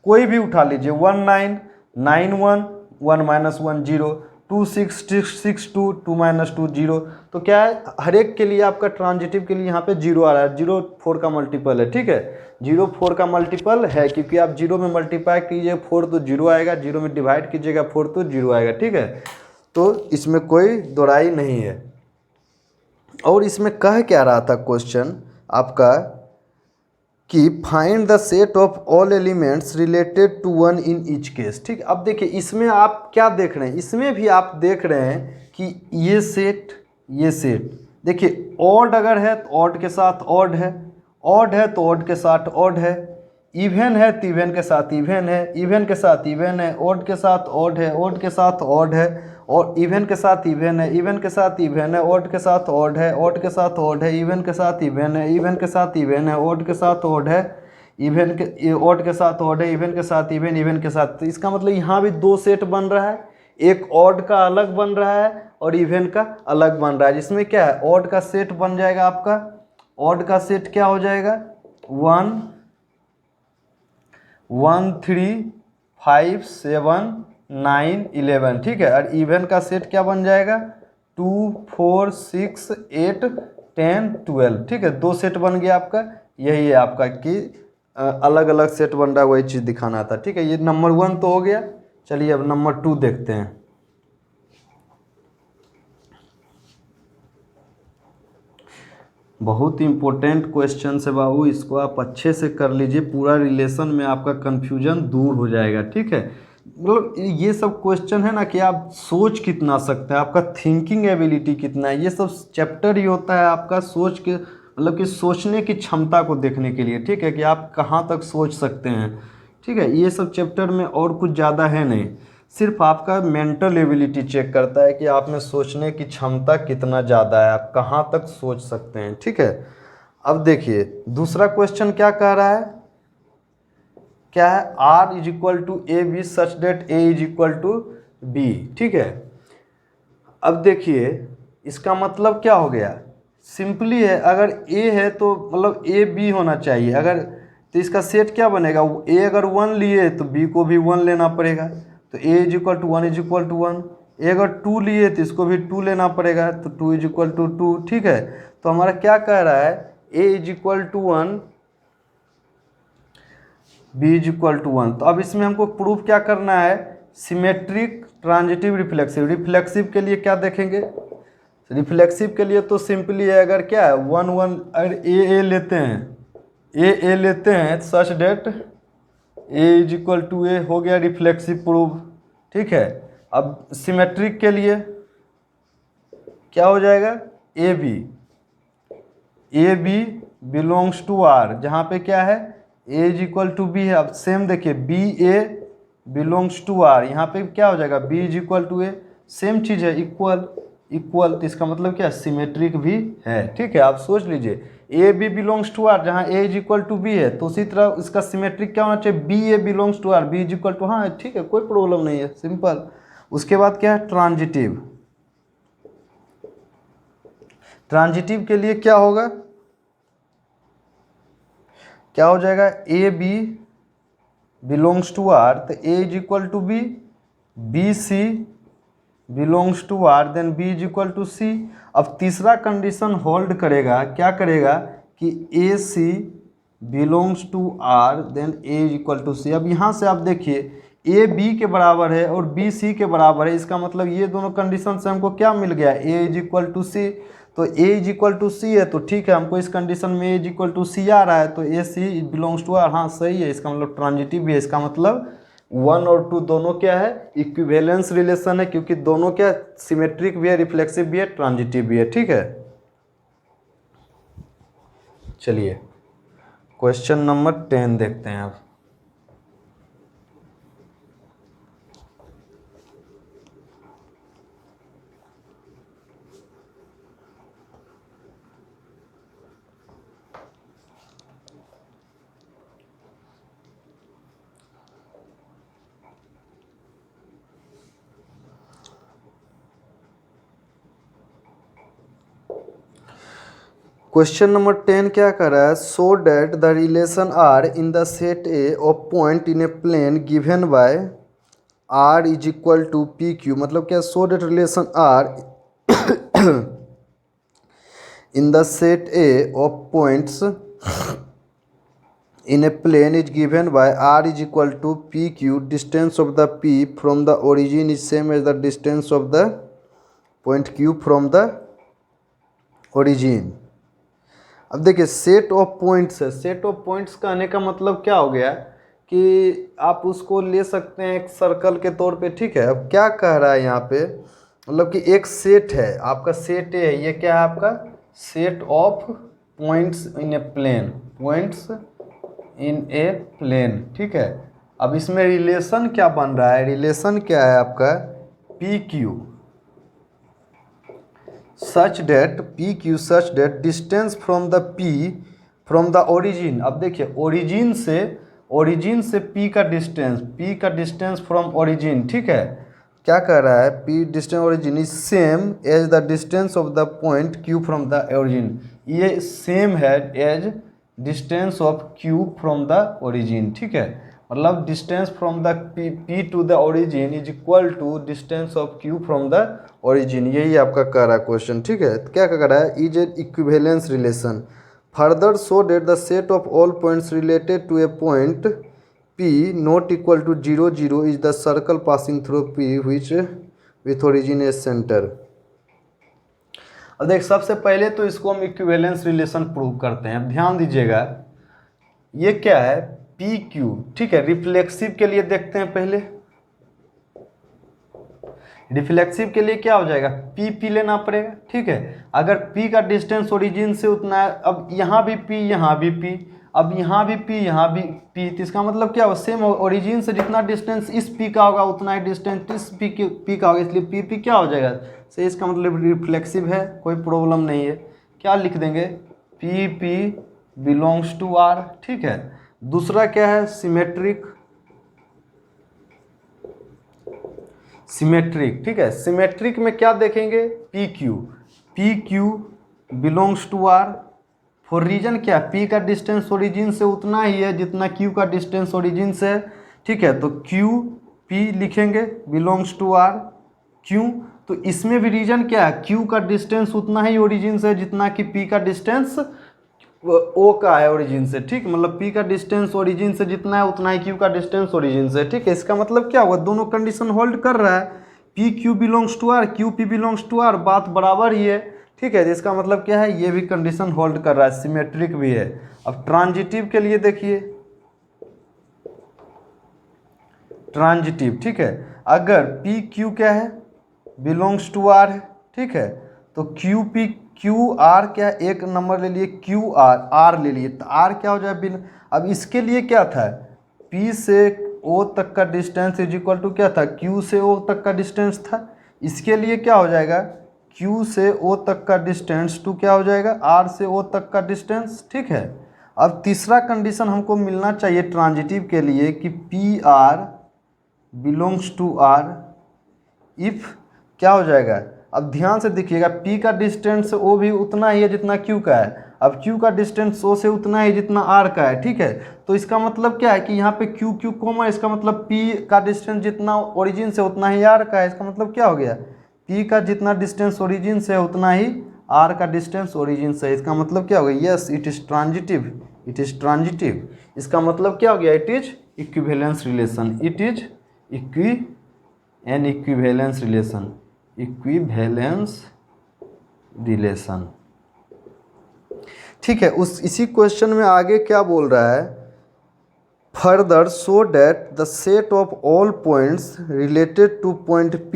कोई भी उठा लीजिए, 1 9 9 1 1 माइनस 1 0, 2 6 6 2 2 माइनस 2 0। तो क्या है, हर एक के लिए आपका ट्रांजिटिव के लिए यहाँ पे 0 आ रहा है, 0 4 का मल्टीपल है, ठीक है। 0 4 का मल्टीपल है, क्योंकि आप 0 में मल्टीप्लाई कीजिए 4 तो 0 आएगा, 0 में डिवाइड कीजिएगा 4 तो 0 आएगा, ठीक है। तो इसमें कोई दोहराई नहीं है। और इसमें कह क्या रहा था क्वेश्चन आपका कि find the set of all elements related to one in each case, ठीक। अब देखिए इसमें आप क्या देख रहे हैं, इसमें भी आप देख रहे हैं कि ये सेट देखिए, ऑड अगर है तो ऑड के साथ ऑड है तो ऑड के साथ ऑड है, इवन है तो इवन के साथ इवन है, इवन के साथ इवन है, ऑड के साथ ऑड है, ऑड के साथ ऑड है, और इवन के साथ इवन है, इवन के साथ इवन है, ऑड के साथ ऑड है, ऑड के साथ ऑड है, इवन के साथ इवन है, इवन के साथ इवन है, ऑड के साथ ऑड है, इवन के ऑड के साथ ऑड है, इवन के साथ इवन, इवन के साथ। तो इसका मतलब यहाँ भी दो सेट बन रहा है, एक ऑड का अलग बन रहा है और इवन का अलग बन रहा है, जिसमें क्या है, ऑड का सेट बन जाएगा आपका, ऑड का सेट क्या हो जाएगा, 1 1 3 5 7 9 11, ठीक है। और इवन का सेट क्या बन जाएगा, 2 4 6 8 10 12, ठीक है। दो सेट बन गया आपका, यही है आपका कि अलग अलग सेट बन रहा है, वही चीज़ दिखाना था, ठीक है। ये नंबर 1 तो हो गया। चलिए अब नंबर 2 देखते हैं। बहुत इंपॉर्टेंट क्वेश्चन है बाबू, इसको आप अच्छे से कर लीजिए, पूरा रिलेशन में आपका कंफ्यूजन दूर हो जाएगा, ठीक है। मतलब ये सब क्वेश्चन है ना कि आप सोच कितना सकते हैं, आपका थिंकिंग एबिलिटी कितना है, ये सब चैप्टर ही होता है आपका सोच के, मतलब कि सोचने की क्षमता को देखने के लिए, ठीक है, कि आप कहाँ तक सोच सकते हैं, ठीक है। ये सब चैप्टर में और कुछ ज़्यादा है नहीं, सिर्फ आपका मेंटल एबिलिटी चेक करता है कि आप में सोचने की क्षमता कितना ज़्यादा है, आप कहाँ तक सोच सकते हैं, ठीक है। अब देखिए दूसरा क्वेश्चन क्या कह रहा है, क्या है, R is equal to A B such that A is equal to B, ठीक है। अब देखिए इसका मतलब क्या हो गया, सिंपली है, अगर ए है तो मतलब ए बी होना चाहिए, अगर तो इसका सेट क्या बनेगा, ए अगर 1 लिए तो बी को भी 1 लेना पड़ेगा, तो A is equal to 1 is equal to 1। A अगर 2 लिए तो इसको भी 2 लेना पड़ेगा, तो 2 इज इक्वल टू 2, ठीक है। तो हमारा क्या कह रहा है, A is equal to 1, B is equal to 1। तो अब इसमें हमको प्रूफ क्या करना है, सिमेट्रिक ट्रांजिटिव रिफ्लेक्सिव। रिफ्लेक्सिव के लिए क्या देखेंगे, रिफ्लेक्सिव के लिए तो सिंपली है, अगर क्या है 1 1, अगर ए लेते हैं, ए लेते हैं such that A is equal to A, हो गया रिफ्लेक्सिव प्रूफ, ठीक है। अब सिमेट्रिक के लिए क्या हो जाएगा, A B belongs to R, जहाँ पे क्या है A is equal to B है। अब सेम देखिए B A belongs to R, यहाँ पे क्या हो जाएगा, B is equal to A, same चीज़ है, इक्वल इक्वल, तो इसका मतलब क्या, सिमेट्रिक भी है, ठीक है। आप सोच लीजिए a B belongs to R, जहाँ a is equal to B है, तो उसी तरह इसका सिमेट्रिक क्या होना चाहिए, b A belongs to R, b is equal to, हाँ ठीक है, कोई प्रॉब्लम नहीं है, सिंपल। उसके बाद क्या है, ट्रांजिटिव। ट्रांजिटिव के लिए क्या होगा, क्या हो जाएगा, A B belongs to R, तो A is equal to B, B C belongs to R, then B is equal to C. अब तीसरा कंडीशन होल्ड करेगा, क्या करेगा कि A C belongs to R, then A is equal to C. अब यहाँ से आप देखिए ए बी के बराबर है और बी सी के बराबर है, इसका मतलब ये दोनों कंडीशन से हमको क्या मिल गया, ए इज इक्वल टू सी। तो ए इज इक्वल टू सी है तो ठीक है, हमको इस कंडीशन में ए इज इक्वल टू सी आ रहा है, तो ए सी बिलोंग्स टू आर, हाँ सही है, इसका मतलब ट्रांजिटिव भी है। इसका मतलब 1 और 2 दोनों क्या है, इक्विवेलेंस रिलेशन है, क्योंकि दोनों क्या सिमेट्रिक भी है, रिफ्लेक्सिव भी है, ट्रांजिटिव भी है, ठीक है। चलिए क्वेश्चन नंबर 10 देखते हैं अब। क्वेश्चन नंबर 10 क्या कर रहा है, so that the relation are in the set A of point in a plane given by R is equal to P Q, मतलब क्या, so that relation are in the set A of points in a plane is given by r is equal to pq, distance of the p from the origin is same as the distance of the point q from the origin। अब देखिए set of points है, set of points कहने का मतलब क्या हो गया कि आप उसको ले सकते हैं एक सर्कल के तौर पे, ठीक है। अब क्या कह रहा है यहाँ पे, मतलब कि एक सेट है आपका, सेट है ये, क्या है आपका, set of points in a plane, points in a plane, ठीक है। अब इसमें रिलेशन क्या बन रहा है, रिलेशन क्या है आपका, P Q such that, P Q such that distance from the P from the origin. अब देखिए ओरिजिन से पी का डिस्टेंस फ्रॉम ओरिजिन, ठीक है। क्या कह रहा है, P distance origin is same as the distance of the point Q from the origin, ये सेम है as distance of Q from the origin, ठीक है। मतलब distance from the P to the origin is equal to distance of Q from the origin, यही आपका कह रहा है क्वेश्चन, ठीक है। तो क्या कह रहा है, is an equivalence relation further so that the set of all points related to a point P not equal to 0 0 is the circle passing through P which with origin as centre. अब देख सबसे पहले तो इसको हम equivalence relation prove करते हैं। अब ध्यान दीजिएगा ये क्या है, पी क्यू, ठीक है। रिफ्लेक्सिव के लिए देखते हैं पहले, रिफ्लेक्सिव के लिए क्या हो जाएगा, पी लेना पड़ेगा, ठीक है। अगर पी का डिस्टेंस ओरिजिन से उतना है, अब यहाँ भी पी यहाँ भी पी, अब यहाँ भी पी यहाँ भी पी, तो इसका मतलब क्या होगा, सेम ओरिजिन से जितना डिस्टेंस इस पी का होगा उतना ही डिस्टेंस इस पी का होगा, इसलिए पी क्या हो जाएगा, से इसका मतलब रिफ्लेक्सिव है, कोई प्रॉब्लम नहीं है। क्या लिख देंगे, पी बिलोंग्स टू आर, ठीक है। दूसरा क्या है, सिमेट्रिक, ठीक है। सिमेट्रिक में क्या देखेंगे, P Q belongs to R, for reason क्या, पी का डिस्टेंस ओरिजिन से उतना ही है जितना क्यू का डिस्टेंस ओरिजिन से है, ठीक है। तो क्यू पी लिखेंगे बिलोंग्स टू आर, क्यों, तो इसमें भी रीजन क्या है, क्यू का डिस्टेंस उतना ही ओरिजिन से जितना कि पी का डिस्टेंस ओ का है ओरिजिन से, ठीक। मतलब पी का डिस्टेंस ओरिजिन से जितना है उतना ही क्यू का डिस्टेंस ओरिजिन से, ठीक है। इसका मतलब क्या हुआ, दोनों कंडीशन होल्ड कर रहा है, P Q belongs to R, Q P belongs to R, बात बराबर ही है, ठीक है। इसका मतलब क्या है, ये भी कंडीशन होल्ड कर रहा है, सिमेट्रिक भी है। अब ट्रांजिटिव के लिए देखिए, ट्रांजिटिव, ठीक है। अगर पी क्यू क्या है, बिलोंग्स टू आर है, ठीक है, तो क्यू आर क्या, एक नंबर ले लिए, क्यू आर ले लिए, तो आर क्या हो जाए, अब इसके लिए क्या था, पी से ओ तक का डिस्टेंस इज इक्वल टू क्या था, क्यू से ओ तक का डिस्टेंस था। इसके लिए क्या हो जाएगा, क्यू से ओ तक का डिस्टेंस टू क्या हो जाएगा, आर से ओ तक का डिस्टेंस, ठीक है। अब तीसरा कंडीशन हमको मिलना चाहिए ट्रांजिटिव के लिए कि P R belongs to R if क्या हो जाएगा, अब ध्यान से देखिएगा, P का डिस्टेंस O भी उतना ही है जितना Q का है, अब Q का डिस्टेंस O से उतना ही जितना R का है, ठीक है। तो इसका मतलब क्या है कि यहाँ पे Q कॉमन, इसका मतलब P का डिस्टेंस जितना ओरिजिन से उतना ही R का है। इसका मतलब क्या हो गया, P का जितना डिस्टेंस ओरिजिन से है उतना ही R का डिस्टेंस ओरिजिन से है। इसका मतलब क्या हो गया, yes it is transitive, it is transitive. इसका मतलब क्या हो गया, it is equivalence relation, it is equivalence relation, equivalence relation, ठीक है। इसी क्वेश्चन में आगे क्या बोल रहा है, further so that the set of all points related to point P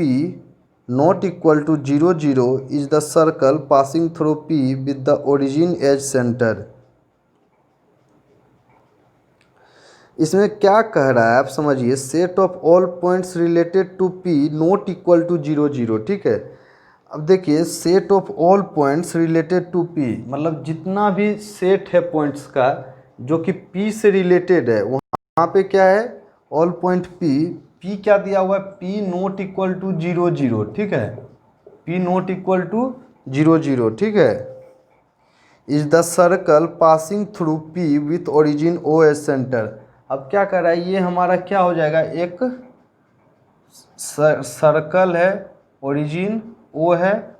not equal to 0 0 is the circle passing through P with the origin as centre. इसमें क्या कह रहा है आप समझिए, set of all points related to P not equal to 0 0, ठीक है। अब देखिए set of all points related to P, मतलब जितना भी सेट है पॉइंट्स का जो कि P से रिलेटेड है, वहाँ पे क्या है, ऑल पॉइंट P क्या दिया हुआ है, P नॉट इक्वल टू 0 0, ठीक है, P नॉट इक्वल टू 0 0, ठीक है। Is the circle passing through P with origin as centre. अब क्या कर रहा है, ये हमारा क्या हो जाएगा, एक सर्कल है, ओरिजिन ओ है,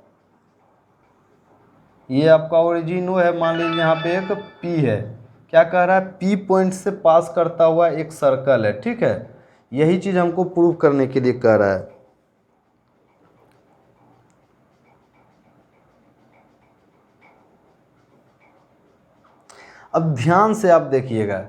ये आपका ओरिजिन ओ है, मान लीजिए यहाँ पे एक पी है, क्या कह रहा है, पी पॉइंट से पास करता हुआ एक सर्कल है, ठीक है। यही चीज़ हमको प्रूव करने के लिए कह रहा है। अब ध्यान से आप देखिएगा,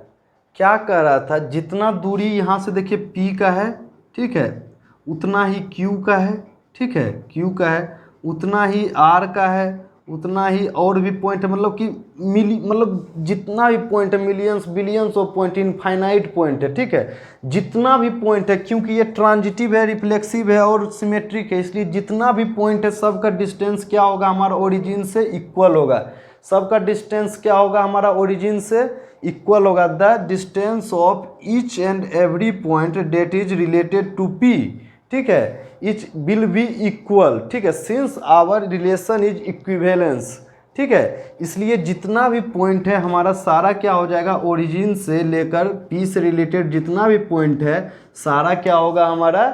क्या कह रहा था, जितना दूरी यहाँ से देखिए P का है, ठीक है, उतना ही Q का है, ठीक है, Q का है, उतना ही R का है, उतना ही और भी पॉइंट है, मतलब कि मतलब जितना भी पॉइंट है, millions billions of point, infinite point है, ठीक है, जितना भी पॉइंट है, क्योंकि ये ट्रांजिटिव है, रिफ्लेक्सिव है और सिमेट्रिक है, इसलिए जितना भी पॉइंट है सबका डिस्टेंस क्या होगा, हमारा ओरिजिन से इक्वल होगा। सबका डिस्टेंस क्या होगा, हमारा ओरिजिन से इक्वल होगा। The distance of each and every point that is related to P, ठीक है, इच विल बी इक्वल, ठीक है, since our relation is equivalence, ठीक है, इसलिए जितना भी पॉइंट है हमारा सारा क्या हो जाएगा, ओरिजिन से लेकर पी से रिलेटेड जितना भी पॉइंट है सारा क्या होगा, हमारा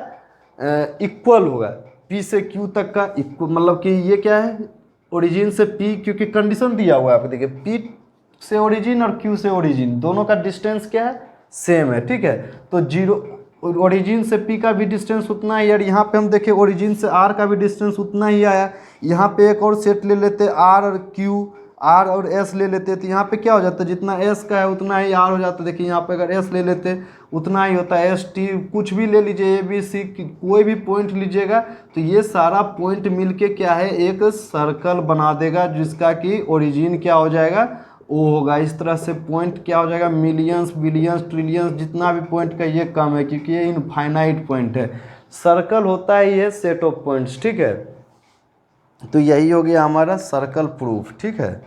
इक्वल होगा, पी से क्यू तक का इक्वल, मतलब कि ये क्या है, ओरिजिन से पी, क्योंकि कंडीशन दिया हुआ है आपको, देखिए पी से ओरिजिन और क्यू से ओरिजिन दोनों का डिस्टेंस क्या है, सेम है, ठीक है। तो जीरो, ओरिजिन से पी का भी डिस्टेंस उतना ही, और यहाँ पे हम देखें ओरिजिन से आर का भी डिस्टेंस उतना ही आया। यहाँ पे एक और सेट ले लेते आर और क्यू, आर और एस ले लेते, तो यहाँ पे क्या हो जाता है, जितना एस का है उतना ही आर हो जाता है। देखिए यहाँ पे अगर एस ले लेते उतना ही होता है, एस टी कुछ भी ले लीजिए, ए बी सी कोई भी पॉइंट लीजिएगा, तो ये सारा पॉइंट मिलके क्या है, एक सर्कल बना देगा, जिसका कि ओरिजिन क्या हो जाएगा, ओ होगा। इस तरह से पॉइंट क्या हो जाएगा, मिलियंस बिलियंस ट्रिलियंस जितना भी पॉइंट का ये कम है, क्योंकि ये इनफाइनाइट पॉइंट है। सर्कल होता है ये सेट ऑफ पॉइंट्स, ठीक है। तो यही हो गया हमारा सर्कल प्रूफ, ठीक है।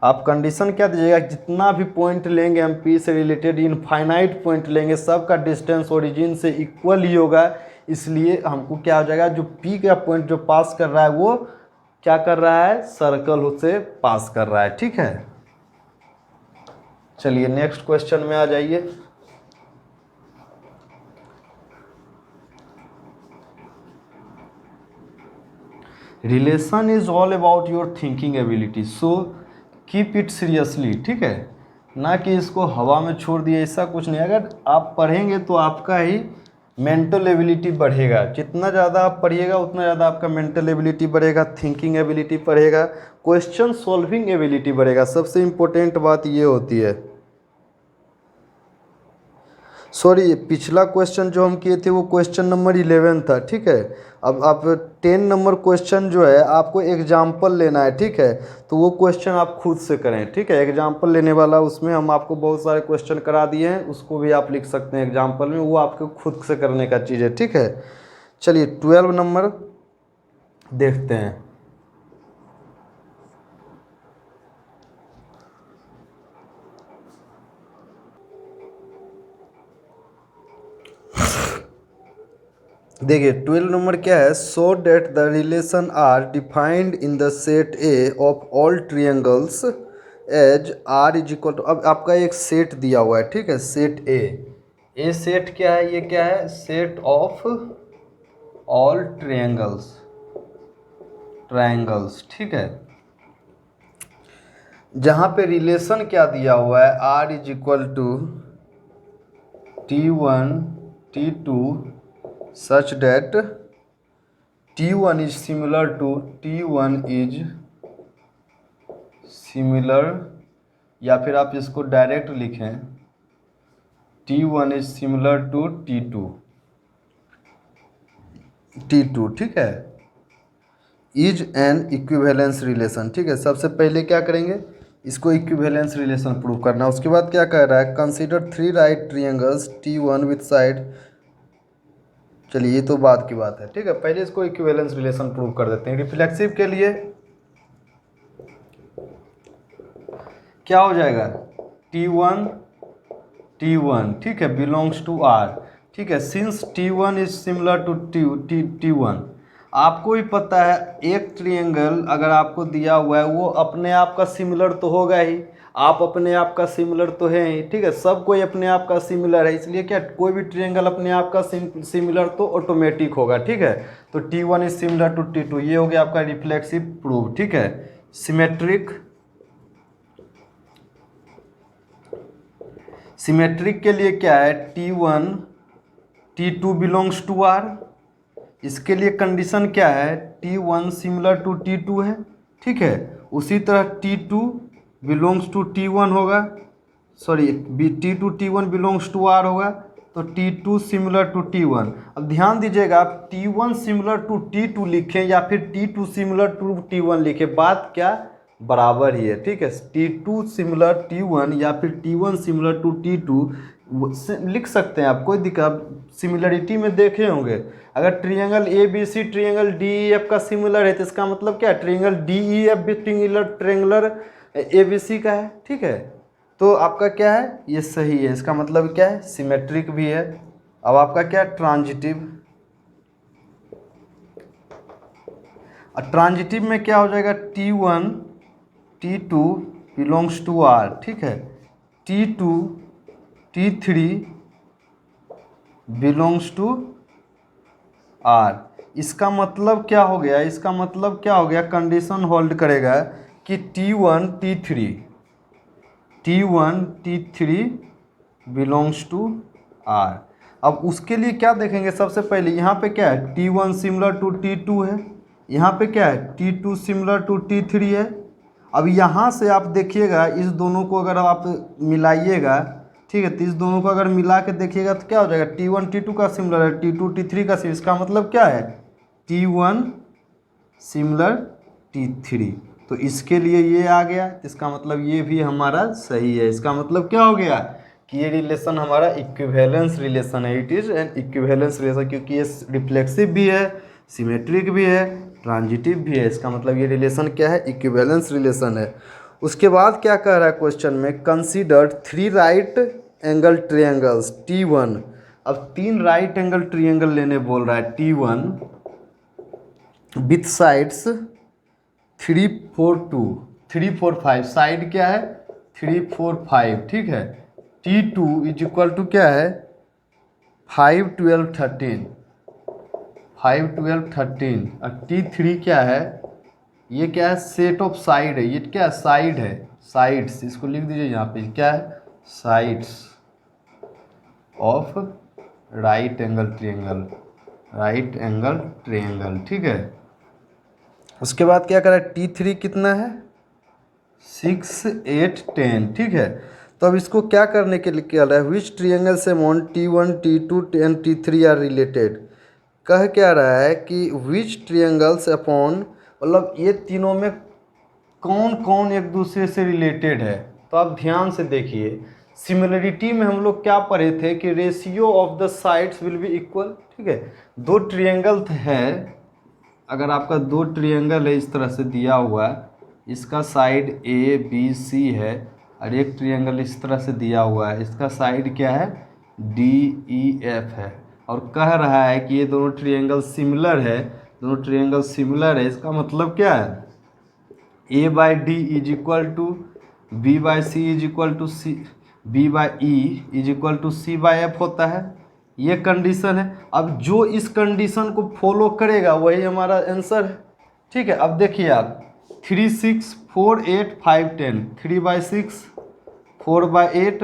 आप कंडीशन क्या दीजिएगा, जितना भी पॉइंट लेंगे हम पी से रिलेटेड, इनफाइनाइट पॉइंट लेंगे, सबका डिस्टेंस ओरिजिन से इक्वल ही होगा, इसलिए हमको क्या हो जाएगा, जो पी का पॉइंट जो पास कर रहा है वो क्या कर रहा है, सर्कल से पास कर रहा है, ठीक है। चलिए नेक्स्ट क्वेश्चन में आ जाइए। Relation is all about your thinking ability, so keep it seriously, ठीक है, ना कि इसको हवा में छोड़ दिए, ऐसा कुछ नहीं। अगर आप पढ़ेंगे तो आपका ही मेंटल एबिलिटी बढ़ेगा, जितना ज़्यादा आप पढ़िएगा उतना ज़्यादा आपका मेंटल एबिलिटी बढ़ेगा, थिंकिंग एबिलिटी बढ़ेगा, क्वेश्चन सॉल्विंग एबिलिटी बढ़ेगा। सबसे इम्पोर्टेंट बात ये होती है। सॉरी, पिछला क्वेश्चन जो हम किए थे वो क्वेश्चन नंबर 11 था, ठीक है। अब आप 10 नंबर क्वेश्चन जो है आपको एग्जाम्पल लेना है, ठीक है, तो वो क्वेश्चन आप खुद से करें, ठीक है। एग्जाम्पल लेने वाला उसमें हम आपको बहुत सारे क्वेश्चन करा दिए हैं, उसको भी आप लिख सकते हैं एग्जाम्पल में, वो आपको खुद से करने का चीज़ है, ठीक है। चलिए 12 नंबर देखते हैं। देखिए 12 नंबर क्या है, so that the relation R defined in the set A of all triangles as R is equal to, अब आपका एक सेट दिया हुआ है, ठीक है, सेट ए सेट क्या है, ये क्या है, सेट ऑफ ऑल ट्रायंगल्स, ठीक है, जहाँ पे रिलेशन क्या दिया हुआ है, R is equal to T1 T2 such that T1 is similar to T1 is similar, या फिर आप इसको डायरेक्ट लिखें T1 is similar to T2, ठीक है, इज एन इक्विवेलेंस रिलेशन, ठीक है। सबसे पहले क्या करेंगे, इसको इक्विवेलेंस रिलेशन प्रूव करना है। उसके बाद क्या कह रहा है, consider 3 right triangles T1 with side, चलिए ये तो बाद की बात है, ठीक है, पहले इसको इक्विवेलेंस रिलेशन प्रूव कर देते हैं। रिफ्लेक्सिव के लिए क्या हो जाएगा, T1, ठीक है, बिलोंग्स टू R, ठीक है, since T1 is similar to T1, आपको भी पता है एक ट्रायंगल अगर आपको दिया हुआ है वो अपने आप का सिमिलर तो होगा ही, आप अपने आप का सिमिलर तो है ही, ठीक है, सब कोई अपने आप का सिमिलर है, इसलिए क्या कोई भी ट्रायंगल अपने आप का सिमिलर तो ऑटोमेटिक होगा, ठीक है। तो T1 is similar to T2, ये हो गया आपका रिफ्लेक्सिव प्रूफ, ठीक है। सिमेट्रिक के लिए क्या है, T1 T2 belongs to R, इसके लिए कंडीशन क्या है, T1 सिमिलर टू T2 है, ठीक है। उसी तरह T2 बिलोंग्स टू T1 होगा, sorry T2 T1 belongs to R होगा, तो T2 सिमिलर टू T1। अब ध्यान दीजिएगा, आप T1 सिमिलर टू T2 लिखें या फिर T2 सिमिलर टू T1 लिखें, बात क्या बराबर ही है, ठीक है। T2 सिमिलर T1 या फिर T1 सिमिलर टू T2 लिख सकते हैं आप, कोई दिक्कत, सिमिलरिटी में देखे होंगे। अगर ट्रायंगल ABC ट्रायंगल DEF का सिमिलर है तो इसका मतलब क्या है, ट्रायंगल DEF भी ट्रायंगुलर ABC का है, ठीक है। तो आपका क्या है, ये सही है, इसका मतलब क्या है, सिमेट्रिक भी है। अब आपका क्या है, ट्रांजिटिव। और ट्रांजिटिव में क्या हो जाएगा, T1 T2 belongs to R, ठीक है, T2 T3 belongs to R। इसका मतलब क्या हो गया, इसका मतलब क्या हो गया, कंडीशन होल्ड करेगा कि T1 T3 belongs to R। अब उसके लिए क्या देखेंगे, सबसे पहले यहाँ पे क्या है, T1 सिमिलर टू T2 है, यहाँ पे क्या है, T2 सिमिलर टू T3 है। अब यहाँ से आप देखिएगा, इस दोनों को अगर आप मिलाइएगा, ठीक है, तो इस दोनों को अगर मिला के देखिएगा तो क्या हो जाएगा, T1 T2 का सिमिलर है, T2 T3 का सिमिलर, इसका मतलब क्या है, T1 सिमिलर T3, तो इसके लिए ये आ गया, इसका मतलब ये भी हमारा सही है। इसका मतलब क्या हो गया कि ये रिलेशन हमारा इक्विवेलेंस रिलेशन है, it is an equivalence relation, क्योंकि ये रिफ्लेक्सिव भी है, सिमेट्रिक भी है, ट्रांजिटिव भी है। इसका मतलब ये रिलेशन क्या है, इक्विवेलेंस रिलेशन है। उसके बाद क्या कह रहा है क्वेश्चन में, consider 3 right angle triangles T1। अब 3 राइट एंगल ट्रायंगल लेने बोल रहा है, T1 विथ साइड्स 3, 4, 2, 3, 4, 5, साइड क्या है 3, 4, 5, ठीक है। T2 इज इक्वल टू क्या है 5, 12, 13, 5, 12, 13, और T3 क्या है, ये क्या है, सेट ऑफ साइड है, ये क्या साइड है, साइड्स, इसको लिख दीजिए यहाँ पे, क्या है, sides of right angle triangle, ठीक है। उसके बाद क्या करा, T3 कितना है 6, 8, 10, ठीक है। तो अब इसको क्या करने के लिए क्या रहा है, विच ट्रायंगल से मोन T1 T2 and T3 are related, कह क्या रहा है कि विच ट्रायंगल्स अपॉन, मतलब ये तीनों में कौन कौन एक दूसरे से रिलेटेड है। तो आप ध्यान से देखिए, सिमिलरिटी में हम लोग क्या पढ़े थे कि ratio of the sides will be equal, ठीक है। दो ट्रायंगल है, अगर आपका दो ट्रायंगल है इस तरह से दिया हुआ है, इसका साइड ABC है और एक ट्रायंगल इस तरह से दिया हुआ है, इसका साइड क्या है DEF है, और कह रहा है कि ये दोनों ट्रायंगल सिमिलर है, दोनों ट्रायंगल सिमिलर है। इसका मतलब क्या है, A/D is equal to B/C is equal to B/E is equal to C/F होता है, ये कंडीशन है। अब जो इस कंडीशन को फॉलो करेगा वही हमारा आंसर है, ठीक है। अब देखिए आप 3, 6, 4, 8, 5, 10, 3/6, 4/8,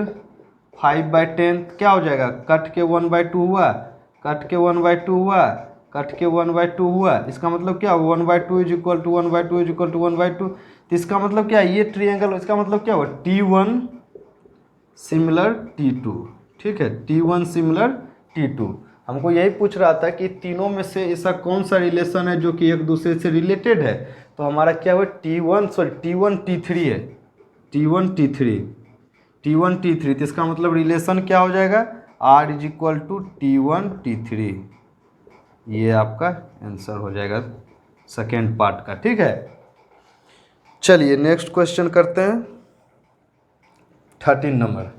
5/10 क्या हो जाएगा, कट के 1/2 हुआ, कट के 1/2 हुआ, कट के 1/2 हुआ। इसका मतलब क्या, 1/2 is equal to 1/2 is equal to 1/2। तो इसका मतलब क्या, ये ट्रायंगल, इसका मतलब क्या हुआ, T1 सिमिलर T2, ठीक है, T1 सिमिलर T2। हमको यही पूछ रहा था कि तीनों में से ऐसा कौन सा रिलेशन है जो कि एक दूसरे से रिलेटेड है। तो हमारा क्या हुआ, T1 T3 है, T1 T3, तो इसका मतलब रिलेशन क्या हो जाएगा, R is equal to T1 T3। ये आपका आंसर हो जाएगा सेकेंड पार्ट का, ठीक है। चलिए नेक्स्ट क्वेश्चन करते हैं, 13 नंबर।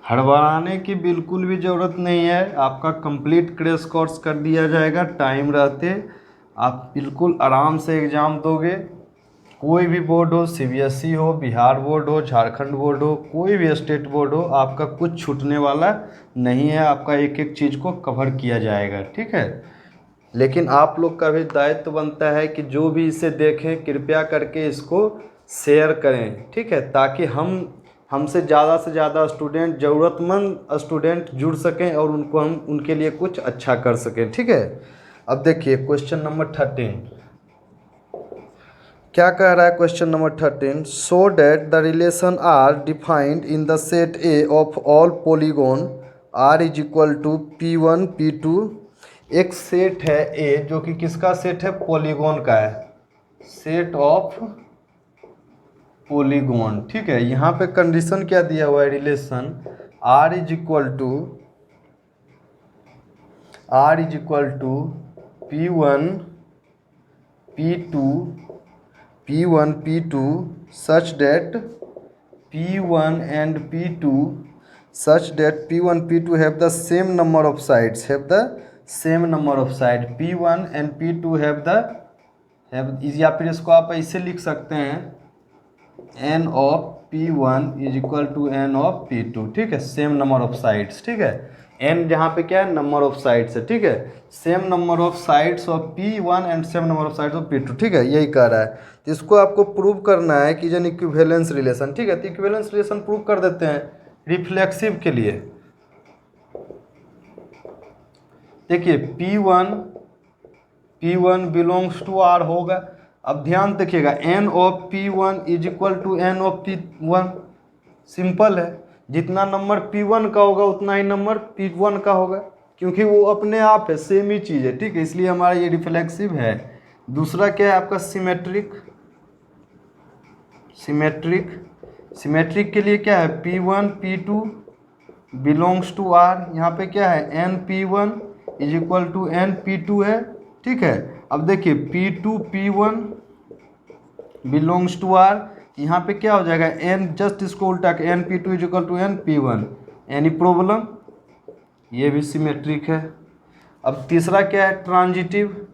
हड़बड़ाने की बिल्कुल भी ज़रूरत नहीं है, आपका कंप्लीट क्रैश कोर्स कर दिया जाएगा टाइम रहते। आप बिल्कुल आराम से एग्ज़ाम दोगे। कोई भी बोर्ड हो, सीबीएसई हो, बिहार बोर्ड हो, झारखंड बोर्ड हो, कोई भी स्टेट बोर्ड हो, आपका कुछ छूटने वाला नहीं है। आपका एक एक चीज़ को कवर किया जाएगा, ठीक है। लेकिन आप लोग का भी दायित्व बनता है कि जो भी इसे देखें कृपया करके इसको शेयर करें, ठीक है, ताकि हमसे ज़्यादा से ज़्यादा स्टूडेंट, ज़रूरतमंद स्टूडेंट जुड़ सकें और उनको हम उनके लिए कुछ अच्छा कर सकें, ठीक है। अब देखिए क्वेश्चन नंबर 13 क्या कह रहा है। Question number 13, show that the relation R defined in the set A of all polygon R is equal to P1 P2। एक सेट है ए जो कि किसका सेट है, पॉलीगॉन का है, सेट ऑफ पॉलीगॉन, ठीक है। यहाँ पे कंडीशन क्या दिया हुआ है, relation R is equal to P1 P2 such that P1 and P2 have the same number of sides, P1 and P2 या फिर इसको आप ऐसे लिख सकते हैं n of P1 is equal to n of P2, ठीक है, सेम नंबर ऑफ साइड्स, ठीक है। n जहाँ पे क्या है, नंबर ऑफ साइड्स है, ठीक है, same number of sides of P1 and same number of sides of P2, ठीक है, यही कह रहा है। तो इसको आपको प्रूव करना है कि जन इक्विवेलेंस रिलेशन, ठीक है। तो इक्विवेलेंस रिलेशन प्रूव कर देते हैं रिफ्लेक्सिव के लिए। देखिए P1 बिलोंग्स टू R होगा। अब ध्यान देखिएगा n of P1 is equal to n of P1, simple है। जितना नंबर P1 का होगा उतना ही नंबर P1 का होगा, क्योंकि वो अपने आप है, सेम ही चीज़ है, ठीक है, इसलिए हमारा ये रिफ्लेक्सिव है। दूसरा क्या है आपका, सिमेट्रिक के लिए क्या है, P1 P2 belongs to R। यहाँ पे क्या है, n P1 is equal to n P2 है, ठीक है। अब देखिए P2 P1 belongs to R, यहाँ पे क्या हो जाएगा, n जस्ट इसको उल्टा के n P2 is equal to n P1। Any problem, ये भी सिमेट्रिक है। अब तीसरा क्या है, ट्रांजिटिव,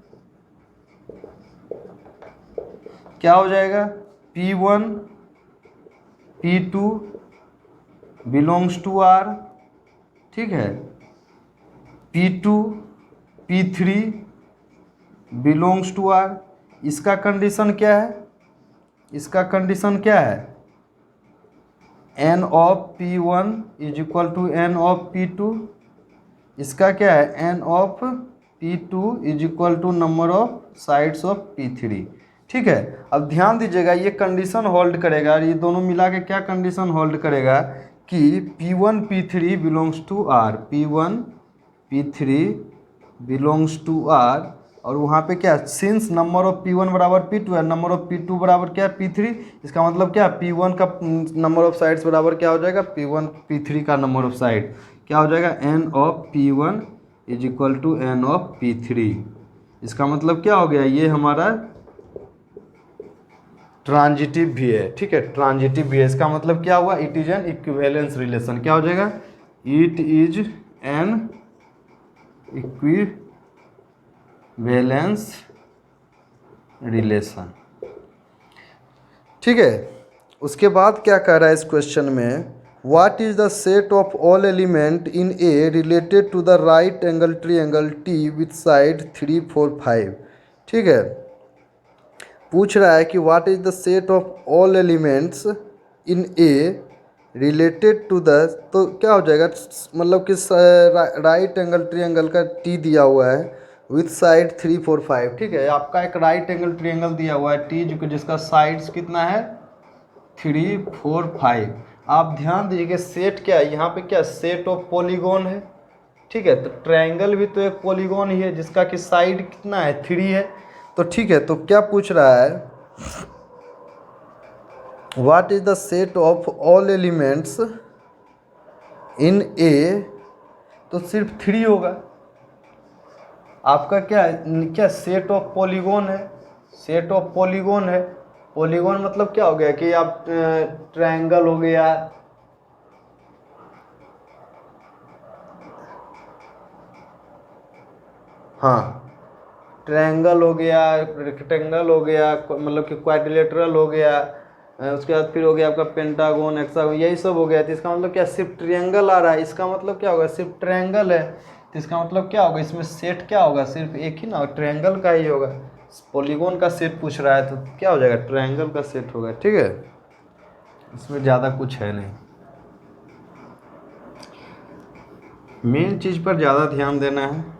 क्या हो जाएगा, P1 P2 belongs to R, ठीक है, P2 P3 belongs to R। इसका कंडीशन क्या है, n of P1 is equal to n of P2। इसका क्या है, n of P2 is equal to number of sides of P3, ठीक है। अब ध्यान दीजिएगा ये कंडीशन होल्ड करेगा, और ये दोनों मिला के क्या कंडीशन होल्ड करेगा कि P1 P3 belongs to R, P1 P3 belongs to R। और वहाँ पे क्या, सिंस नंबर ऑफ P1 बराबर P2 है, नंबर ऑफ P2 बराबर क्या, P3, इसका मतलब क्या, P1 का नंबर ऑफ साइड्स बराबर क्या हो जाएगा, P1 P3 का नंबर ऑफ साइड क्या हो जाएगा, n of P1 is equal to n of P3। इसका मतलब क्या हो गया, ये हमारा ट्रांजिटिव भी है, ठीक है, ट्रांजिटिव भी है। इसका मतलब क्या हुआ, it is an equivalence relation, क्या हो जाएगा, it is an equivalence relation, ठीक है। उसके बाद क्या कह रहा है इस क्वेश्चन में, what is the set of all element in A related to the right angle triangle T with side 3, 4, 5, ठीक है। पूछ रहा है कि what is the set of all elements in A related to the, तो क्या हो जाएगा, मतलब कि राइट एंगल ट्रायंगल का T दिया हुआ है विथ साइड 3, 4, 5, ठीक है। आपका एक राइट एंगल ट्रायंगल दिया हुआ है T, जो कि जिसका साइड्स कितना है, 3, 4, 5। आप ध्यान दीजिए सेट क्या है, यहाँ पे क्या, सेट ऑफ पॉलीगॉन है, ठीक है। तो ट्रायंगल भी तो एक पॉलीगॉन ही है जिसका कि साइड कितना है, 3 है। तो ठीक है, तो क्या पूछ रहा है, what is the set of all elements in A, तो सिर्फ 3 होगा। आपका क्या सेट ऑफ पॉलीगॉन है, पॉलीगॉन मतलब क्या हो गया कि आप ट्रायंगल हो गया, हाँ, ट्रायंगल हो गया, रेक्टेंगल हो गया, मतलब कि क्वाड्रिलेटरल हो गया, उसके बाद फिर हो गया आपका पेंटागन, हेक्सागन, यही सब हो गया। तो इसका मतलब क्या, सिर्फ ट्रायंगल आ रहा है, इसका मतलब क्या होगा, सिर्फ ट्रायंगल है। तो इसका मतलब क्या होगा, इसमें सेट क्या होगा, सिर्फ एक ही ना, ट्रायंगल का ही होगा। पॉलीगॉन का सेट पूछ रहा है तो क्या हो जाएगा, ट्रायंगल का सेट होगा। ठीक है, इसमें ज़्यादा कुछ है नहीं, मेन चीज़ पर ज़्यादा ध्यान देना है।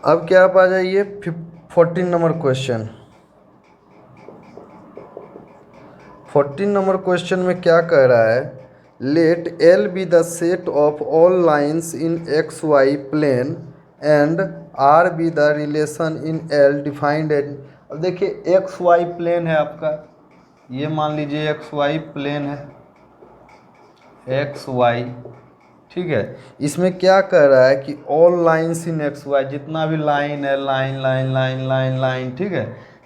अब क्या आप आ जाइए 14 नंबर क्वेश्चन। 14 नंबर क्वेश्चन में क्या कह रहा है, let L be the set of all lines in x y plane and R be the relation in L defined at. अब देखिए एक्स वाई प्लेन है आपका, ये मान लीजिए एक्स वाई प्लेन है, एक्स वाई, ठीक है। इसमें क्या कह रहा है कि all lines in x y, जितना भी लाइन है, line line line line line, ठीक है,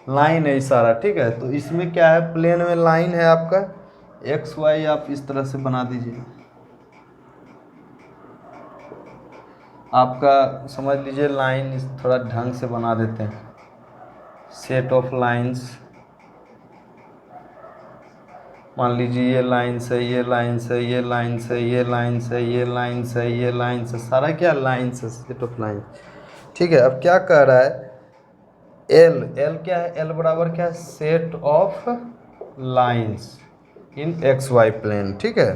लाइन है सारा, ठीक है। तो इसमें क्या है, प्लेन में लाइन है आपका एक्स वाई, आप इस तरह से बना दीजिए, आपका समझ लीजिए लाइन इस थोड़ा ढंग से बना देते हैं, सेट ऑफ लाइन्स, मान लीजिए ये लाइन से, ये लाइन से, ये लाइन से, ये लाइन से, ये लाइन से, ये लाइन से, सारा क्या लाइन से, सेट ऑफ लाइन, ठीक है। अब क्या कह रहा है, एल, एल क्या है, एल बराबर क्या है, set of lines in x y plane, ठीक है।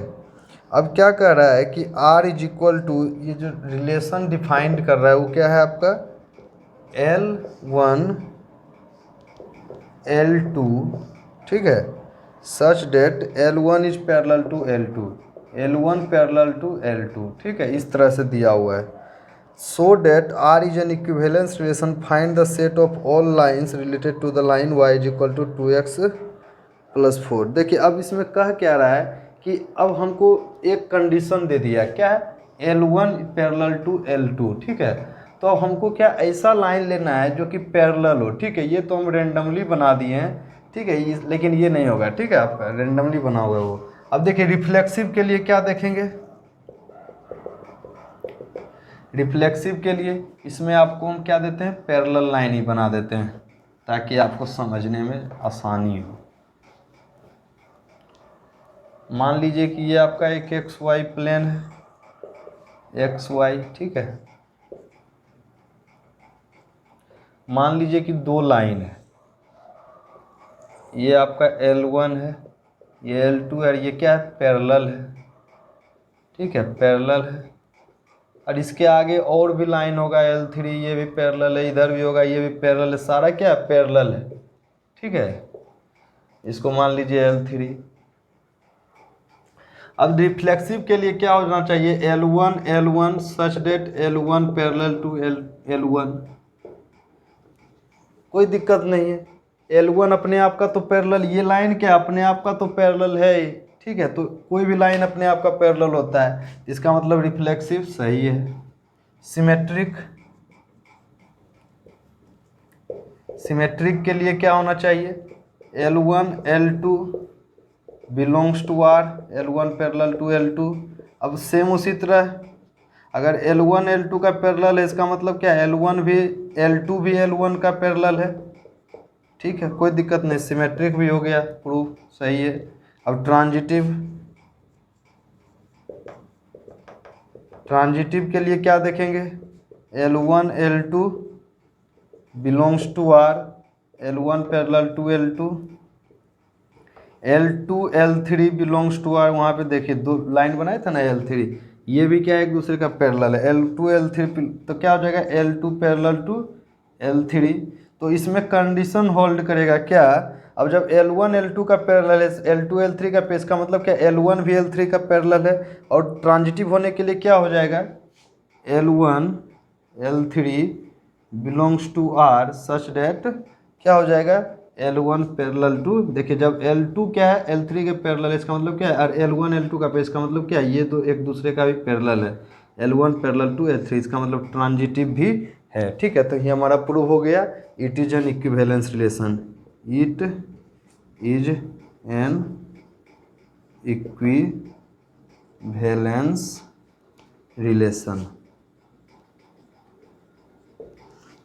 अब क्या कह रहा है कि आर इज इक्वल टू, ये जो रिलेशन डिफाइंड कर रहा है वो क्या है आपका, L1 L2, ठीक है, such that L1 is parallel to L2, L1 parallel to L2, ठीक है, इस तरह से दिया हुआ है। so that R is an equivalence relation, find the set of all lines related to the line y is equal to 2x plus 4। देखिए अब इसमें कह क्या रहा है कि अब हमको एक कंडीशन दे दिया, क्या है, L1 पैरेलल टू L2, ठीक है। तो अब हमको क्या ऐसा लाइन लेना है जो कि पैरेलल हो, ठीक है। ये तो हम रेंडमली बना दिए हैं, ठीक है, लेकिन ये नहीं होगा, ठीक है, आपका रेंडमली बना हुआ है वो। अब देखिए रिफ्लेक्सिव के लिए क्या देखेंगे, रिफ्लेक्सिव के लिए इसमें आपको हम क्या देते हैं, पैरेलल लाइन ही बना देते हैं ताकि आपको समझने में आसानी हो। मान लीजिए कि ये आपका एक एक्स वाई प्लेन है, एक्स वाई, ठीक है। मान लीजिए कि दो लाइन है, ये आपका L1 है, ये L2 है, ये क्या है, पैरेलल है, ठीक है, पैरेलल है। और इसके आगे और भी लाइन होगा L3, ये भी पैरेलल है, इधर भी होगा, ये भी पैरेलल है, सारा क्या है, पैरेलल है, ठीक है। इसको मान लीजिए L3। अब रिफ्लेक्सिव के लिए क्या होना चाहिए, L1 L1 such that L1 parallel to L1, कोई दिक्कत नहीं है। L1 अपने आप का तो पैरेलल, ये लाइन क्या अपने आप का तो पैरेलल है, ठीक है। तो कोई भी लाइन अपने आप का पैरेलल होता है, इसका मतलब रिफ्लेक्सिव सही है। सिमेट्रिक, सिमेट्रिक के लिए क्या होना चाहिए, L1 L2 belongs to R, L1 parallel to L2। अब सेम उसी तरह अगर L1 L2 का पैरेलल है, इसका मतलब क्या है, L1 भी L2 भी L1 का पैरेलल है, ठीक है, कोई दिक्कत नहीं, सिमेट्रिक भी हो गया, प्रूफ सही है। अब ट्रांजिटिव, ट्रांजिटिव के लिए क्या देखेंगे, L1 L2 belongs to R, L1 parallel to L2, L2 L3 belongs to R। वहाँ पे देखिए दो लाइन बनाए थे ना L3, ये भी क्या है, एक दूसरे का पैरेलल है, L2 L3, तो क्या हो जाएगा, L2 पैरेलल टू L3। तो इसमें कंडीशन होल्ड करेगा क्या, अब जब L1 L2 का पैरेलल है, L2 L3 का पेज का मतलब क्या, L1 भी L3 का पैरेलल है। और ट्रांजिटिव होने के लिए क्या हो जाएगा, L1 L3 belongs to R such that क्या हो जाएगा, L1 पैरेलल टू, देखिए जब L2 क्या है L3 के पैरेलल, इसका मतलब क्या है, और L1 L2 का इसका मतलब क्या है, ये तो एक दूसरे का भी पैरेलल है, L1 पैरेलल टू L3, इसका मतलब ट्रांजिटिव भी है। ठीक है, तो ये हमारा प्रूव हो गया, it is an equivalence relation, it is an equivalence relation.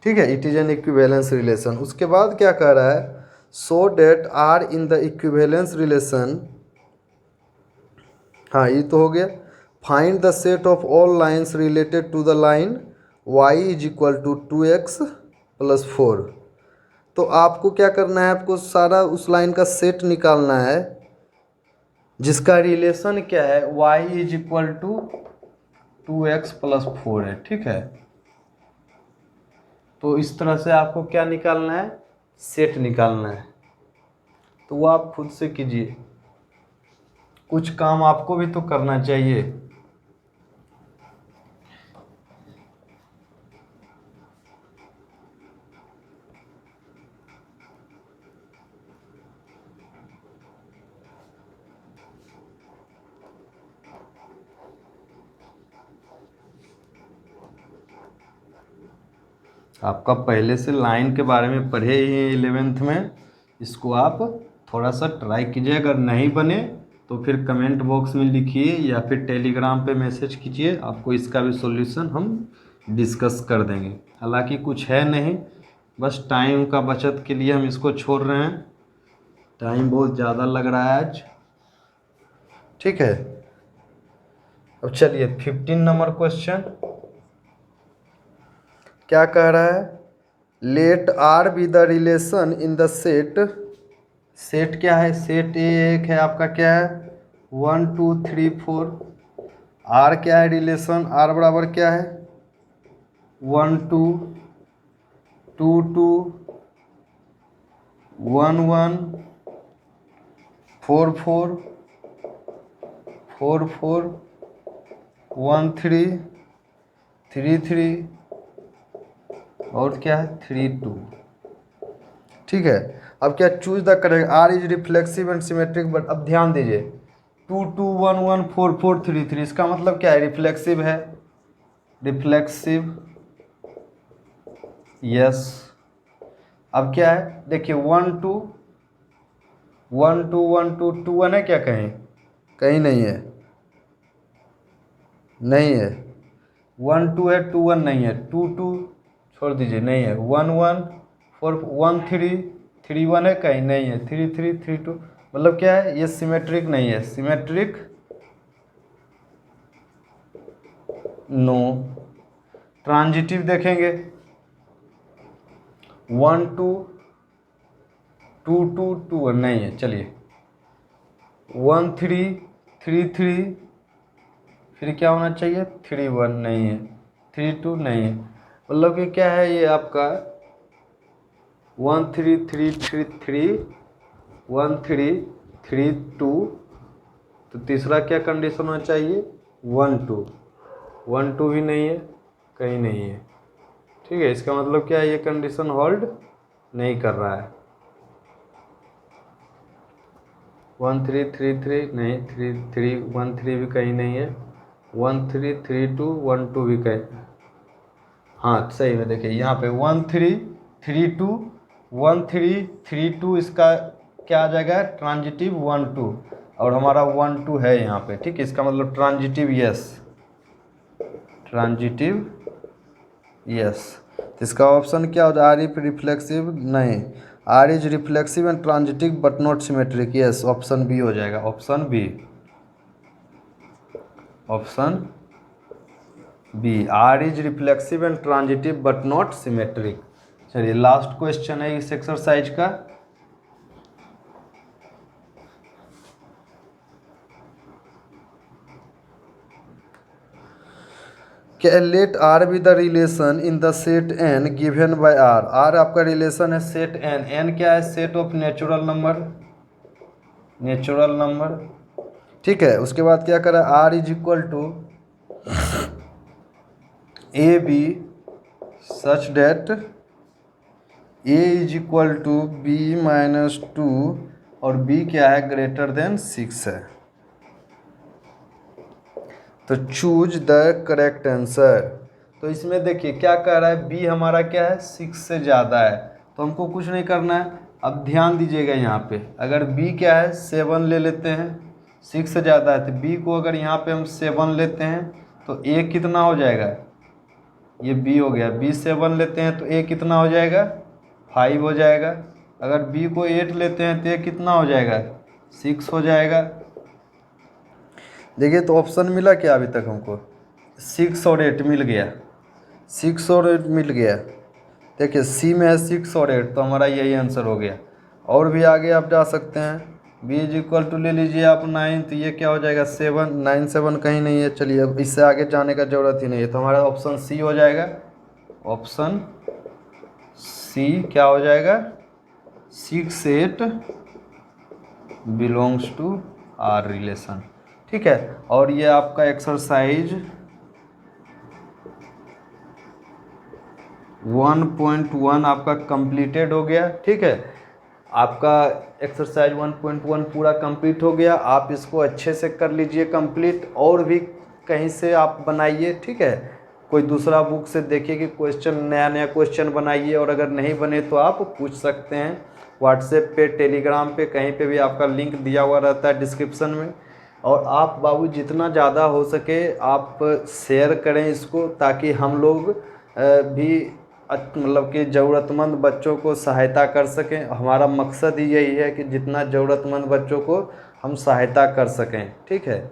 ठीक है, it is an equivalence relation. उसके बाद क्या कह रहा है, so that R in the equivalence relation, हाँ ये तो हो गया, find the set of all lines related to the line Y is equal to 2x + 4। तो आपको क्या करना है, आपको सारा उस लाइन का सेट निकालना है जिसका रिलेशन क्या है, y is equal to 2x + 4 है। ठीक है, तो इस तरह से आपको क्या निकालना है, सेट निकालना है। तो वो आप खुद से कीजिए, कुछ काम आपको भी तो करना चाहिए। आपका पहले से लाइन के बारे में पढ़े ही हैं 11th में, इसको आप थोड़ा सा ट्राई कीजिए, अगर नहीं बने तो फिर कमेंट बॉक्स में लिखिए या फिर टेलीग्राम पे मैसेज कीजिए, आपको इसका भी सॉल्यूशन हम डिस्कस कर देंगे। हालांकि कुछ है नहीं, बस टाइम का बचत के लिए हम इसको छोड़ रहे हैं, टाइम बहुत ज़्यादा लग रहा है आज। ठीक है, अब चलिए 15 नंबर क्वेश्चन क्या कह रहा है, let R be the relation in the set, set क्या है, सेट ए एक है आपका, क्या है 1 2 3 4, आर क्या है रिलेशन, आर बराबर क्या है 1 2 2 2 1 1 4 4 4 4 1 3 3 3 और क्या है 3 2। ठीक है, अब क्या choose the correct, R is reflexive and symmetric, but अब ध्यान दीजिए 2 2 1 1 4 4 3 3, इसका मतलब क्या है, रिफ्लेक्सिव है, रिफ्लेक्सिव, यस। अब क्या है, देखिए 1 2 1 2 1 2 2 1 है क्या, कहीं कहीं नहीं है, नहीं है, 1 2 है 2 1 नहीं है, 2 2 छोड़ दीजिए नहीं है, 1 1 4 1 3 3 1 है कहीं नहीं है, 3 3 3 2, मतलब क्या है, ये सिमेट्रिक नहीं है, सिमेट्रिक नो। ट्रांजिटिव देखेंगे 1 2 2 2 2 1 नहीं है, चलिए 1 3 3 3, फिर क्या होना चाहिए 3 1 नहीं है, 3 2 नहीं है, मतलब कि क्या है ये आपका 1 3 3 3 3 1 3 3 2, तो तीसरा क्या कंडीशन होना चाहिए 1 2, 1 2 भी नहीं है, कहीं नहीं है। ठीक है, इसका मतलब क्या है, ये कंडीशन होल्ड नहीं कर रहा है। 1 3 3 3 नहीं, 3 3 1 3 भी कहीं नहीं है, 1 3 3 2 1 2 भी कहीं, हाँ सही में देखिए यहाँ पे 1 3 3 2 1 3 3 2, इसका क्या आ जाएगा ट्रांजिटिव 1 2, और हमारा 1 2 है यहाँ पे। ठीक है, इसका मतलब ट्रांजिटिव यस, ट्रांजिटिव यस, तो इसका ऑप्शन क्या हो जाए, आर इज रिफ्लेक्सिव नहीं, R is reflexive and transitive but not symmetric, yes option B हो जाएगा, option B, option B, R is reflexive and transitive but not symmetric. चलिए last question है इस एक्सरसाइज का, let R be the relation in the set N given by R, R आपका relation है set N, N क्या है set of natural number, natural number. ठीक है, उसके बाद क्या करा, R is equal to A B such that a is equal to b minus 2 और b क्या है, ग्रेटर देन 6 है। तो चूज द करेक्ट आंसर। तो इसमें देखिए क्या कह रहा है, b हमारा क्या है, 6 से ज़्यादा है, तो हमको कुछ नहीं करना है। अब ध्यान दीजिएगा यहाँ पे, अगर b क्या है 7 ले लेते हैं, 6 से ज़्यादा है, तो b को अगर यहाँ पे हम 7 लेते हैं तो a कितना हो जाएगा, ये b हो गया, b 7 लेते हैं तो a कितना हो जाएगा, 5 हो जाएगा। अगर b को 8 लेते हैं तो a कितना हो जाएगा, 6 हो जाएगा। देखिए तो ऑप्शन मिला क्या अभी तक हमको, 6 और 8 मिल गया, 6 और 8 मिल गया। देखिए सी में है 6 और 8, तो हमारा यही आंसर हो गया। और भी आगे आप जा सकते हैं, b इज इक्वल टू ले लीजिए आप 9, तो ये क्या हो जाएगा 7, 9 7 कहीं नहीं है। चलिए अब इससे आगे जाने का ज़रूरत ही नहीं है, तो हमारा ऑप्शन सी हो जाएगा। ऑप्शन सी क्या हो जाएगा, 6 8 बिलोंग्स टू आर रिलेशन। ठीक है, और ये आपका एक्सरसाइज 1.1 आपका कंप्लीटेड हो गया। ठीक है, आपका एक्सरसाइज 1.1 पूरा कंप्लीट हो गया। आप इसको अच्छे से कर लीजिए कंप्लीट, और भी कहीं से आप बनाइए। ठीक है, कोई दूसरा बुक से देखिए कि क्वेश्चन, नया नया क्वेश्चन बनाइए, और अगर नहीं बने तो आप पूछ सकते हैं व्हाट्सएप पे, टेलीग्राम पे, कहीं पे भी आपका लिंक दिया हुआ रहता है डिस्क्रिप्शन में। और आप बाबू जितना ज़्यादा हो सके आप शेयर करें इसको, ताकि हम लोग भी मतलब कि ज़रूरतमंद बच्चों को सहायता कर सकें। हमारा मकसद ही यही है कि जितना ज़रूरतमंद बच्चों को हम सहायता कर सकें। ठीक है,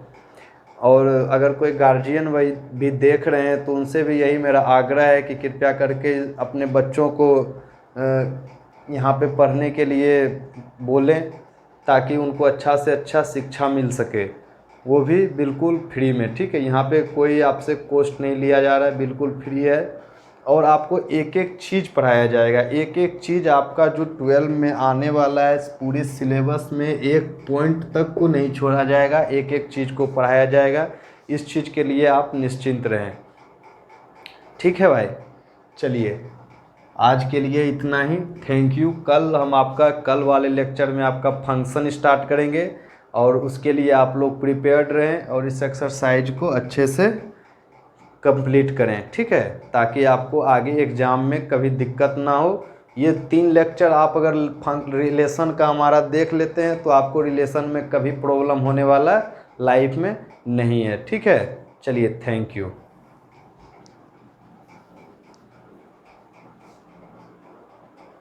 और अगर कोई गार्जियन भाई भी देख रहे हैं तो उनसे भी यही मेरा आग्रह है कि कृपया करके अपने बच्चों को यहाँ पे पढ़ने के लिए बोलें, ताकि उनको अच्छा से अच्छा शिक्षा मिल सके, वो भी बिल्कुल फ्री में। ठीक है, यहाँ पे कोई आपसे कॉस्ट नहीं लिया जा रहा है, बिल्कुल फ्री है। और आपको एक एक चीज़ पढ़ाया जाएगा, एक एक चीज़ आपका जो 12 में आने वाला है, पूरी सिलेबस में एक पॉइंट तक को नहीं छोड़ा जाएगा, एक एक चीज़ को पढ़ाया जाएगा। इस चीज़ के लिए आप निश्चिंत रहें। ठीक है भाई, चलिए आज के लिए इतना ही, थैंक यू। कल हम आपका, कल वाले लेक्चर में आपका फंक्शन स्टार्ट करेंगे, और उसके लिए आप लोग प्रिपेयर्ड रहें और इस एक्सरसाइज को अच्छे से कंप्लीट करें। ठीक है, ताकि आपको आगे एग्ज़ाम में कभी दिक्कत ना हो। ये 3 लेक्चर आप अगर रिलेशन का हमारा देख लेते हैं तो आपको रिलेशन में कभी प्रॉब्लम होने वाला लाइफ में नहीं है। ठीक है, चलिए थैंक यू।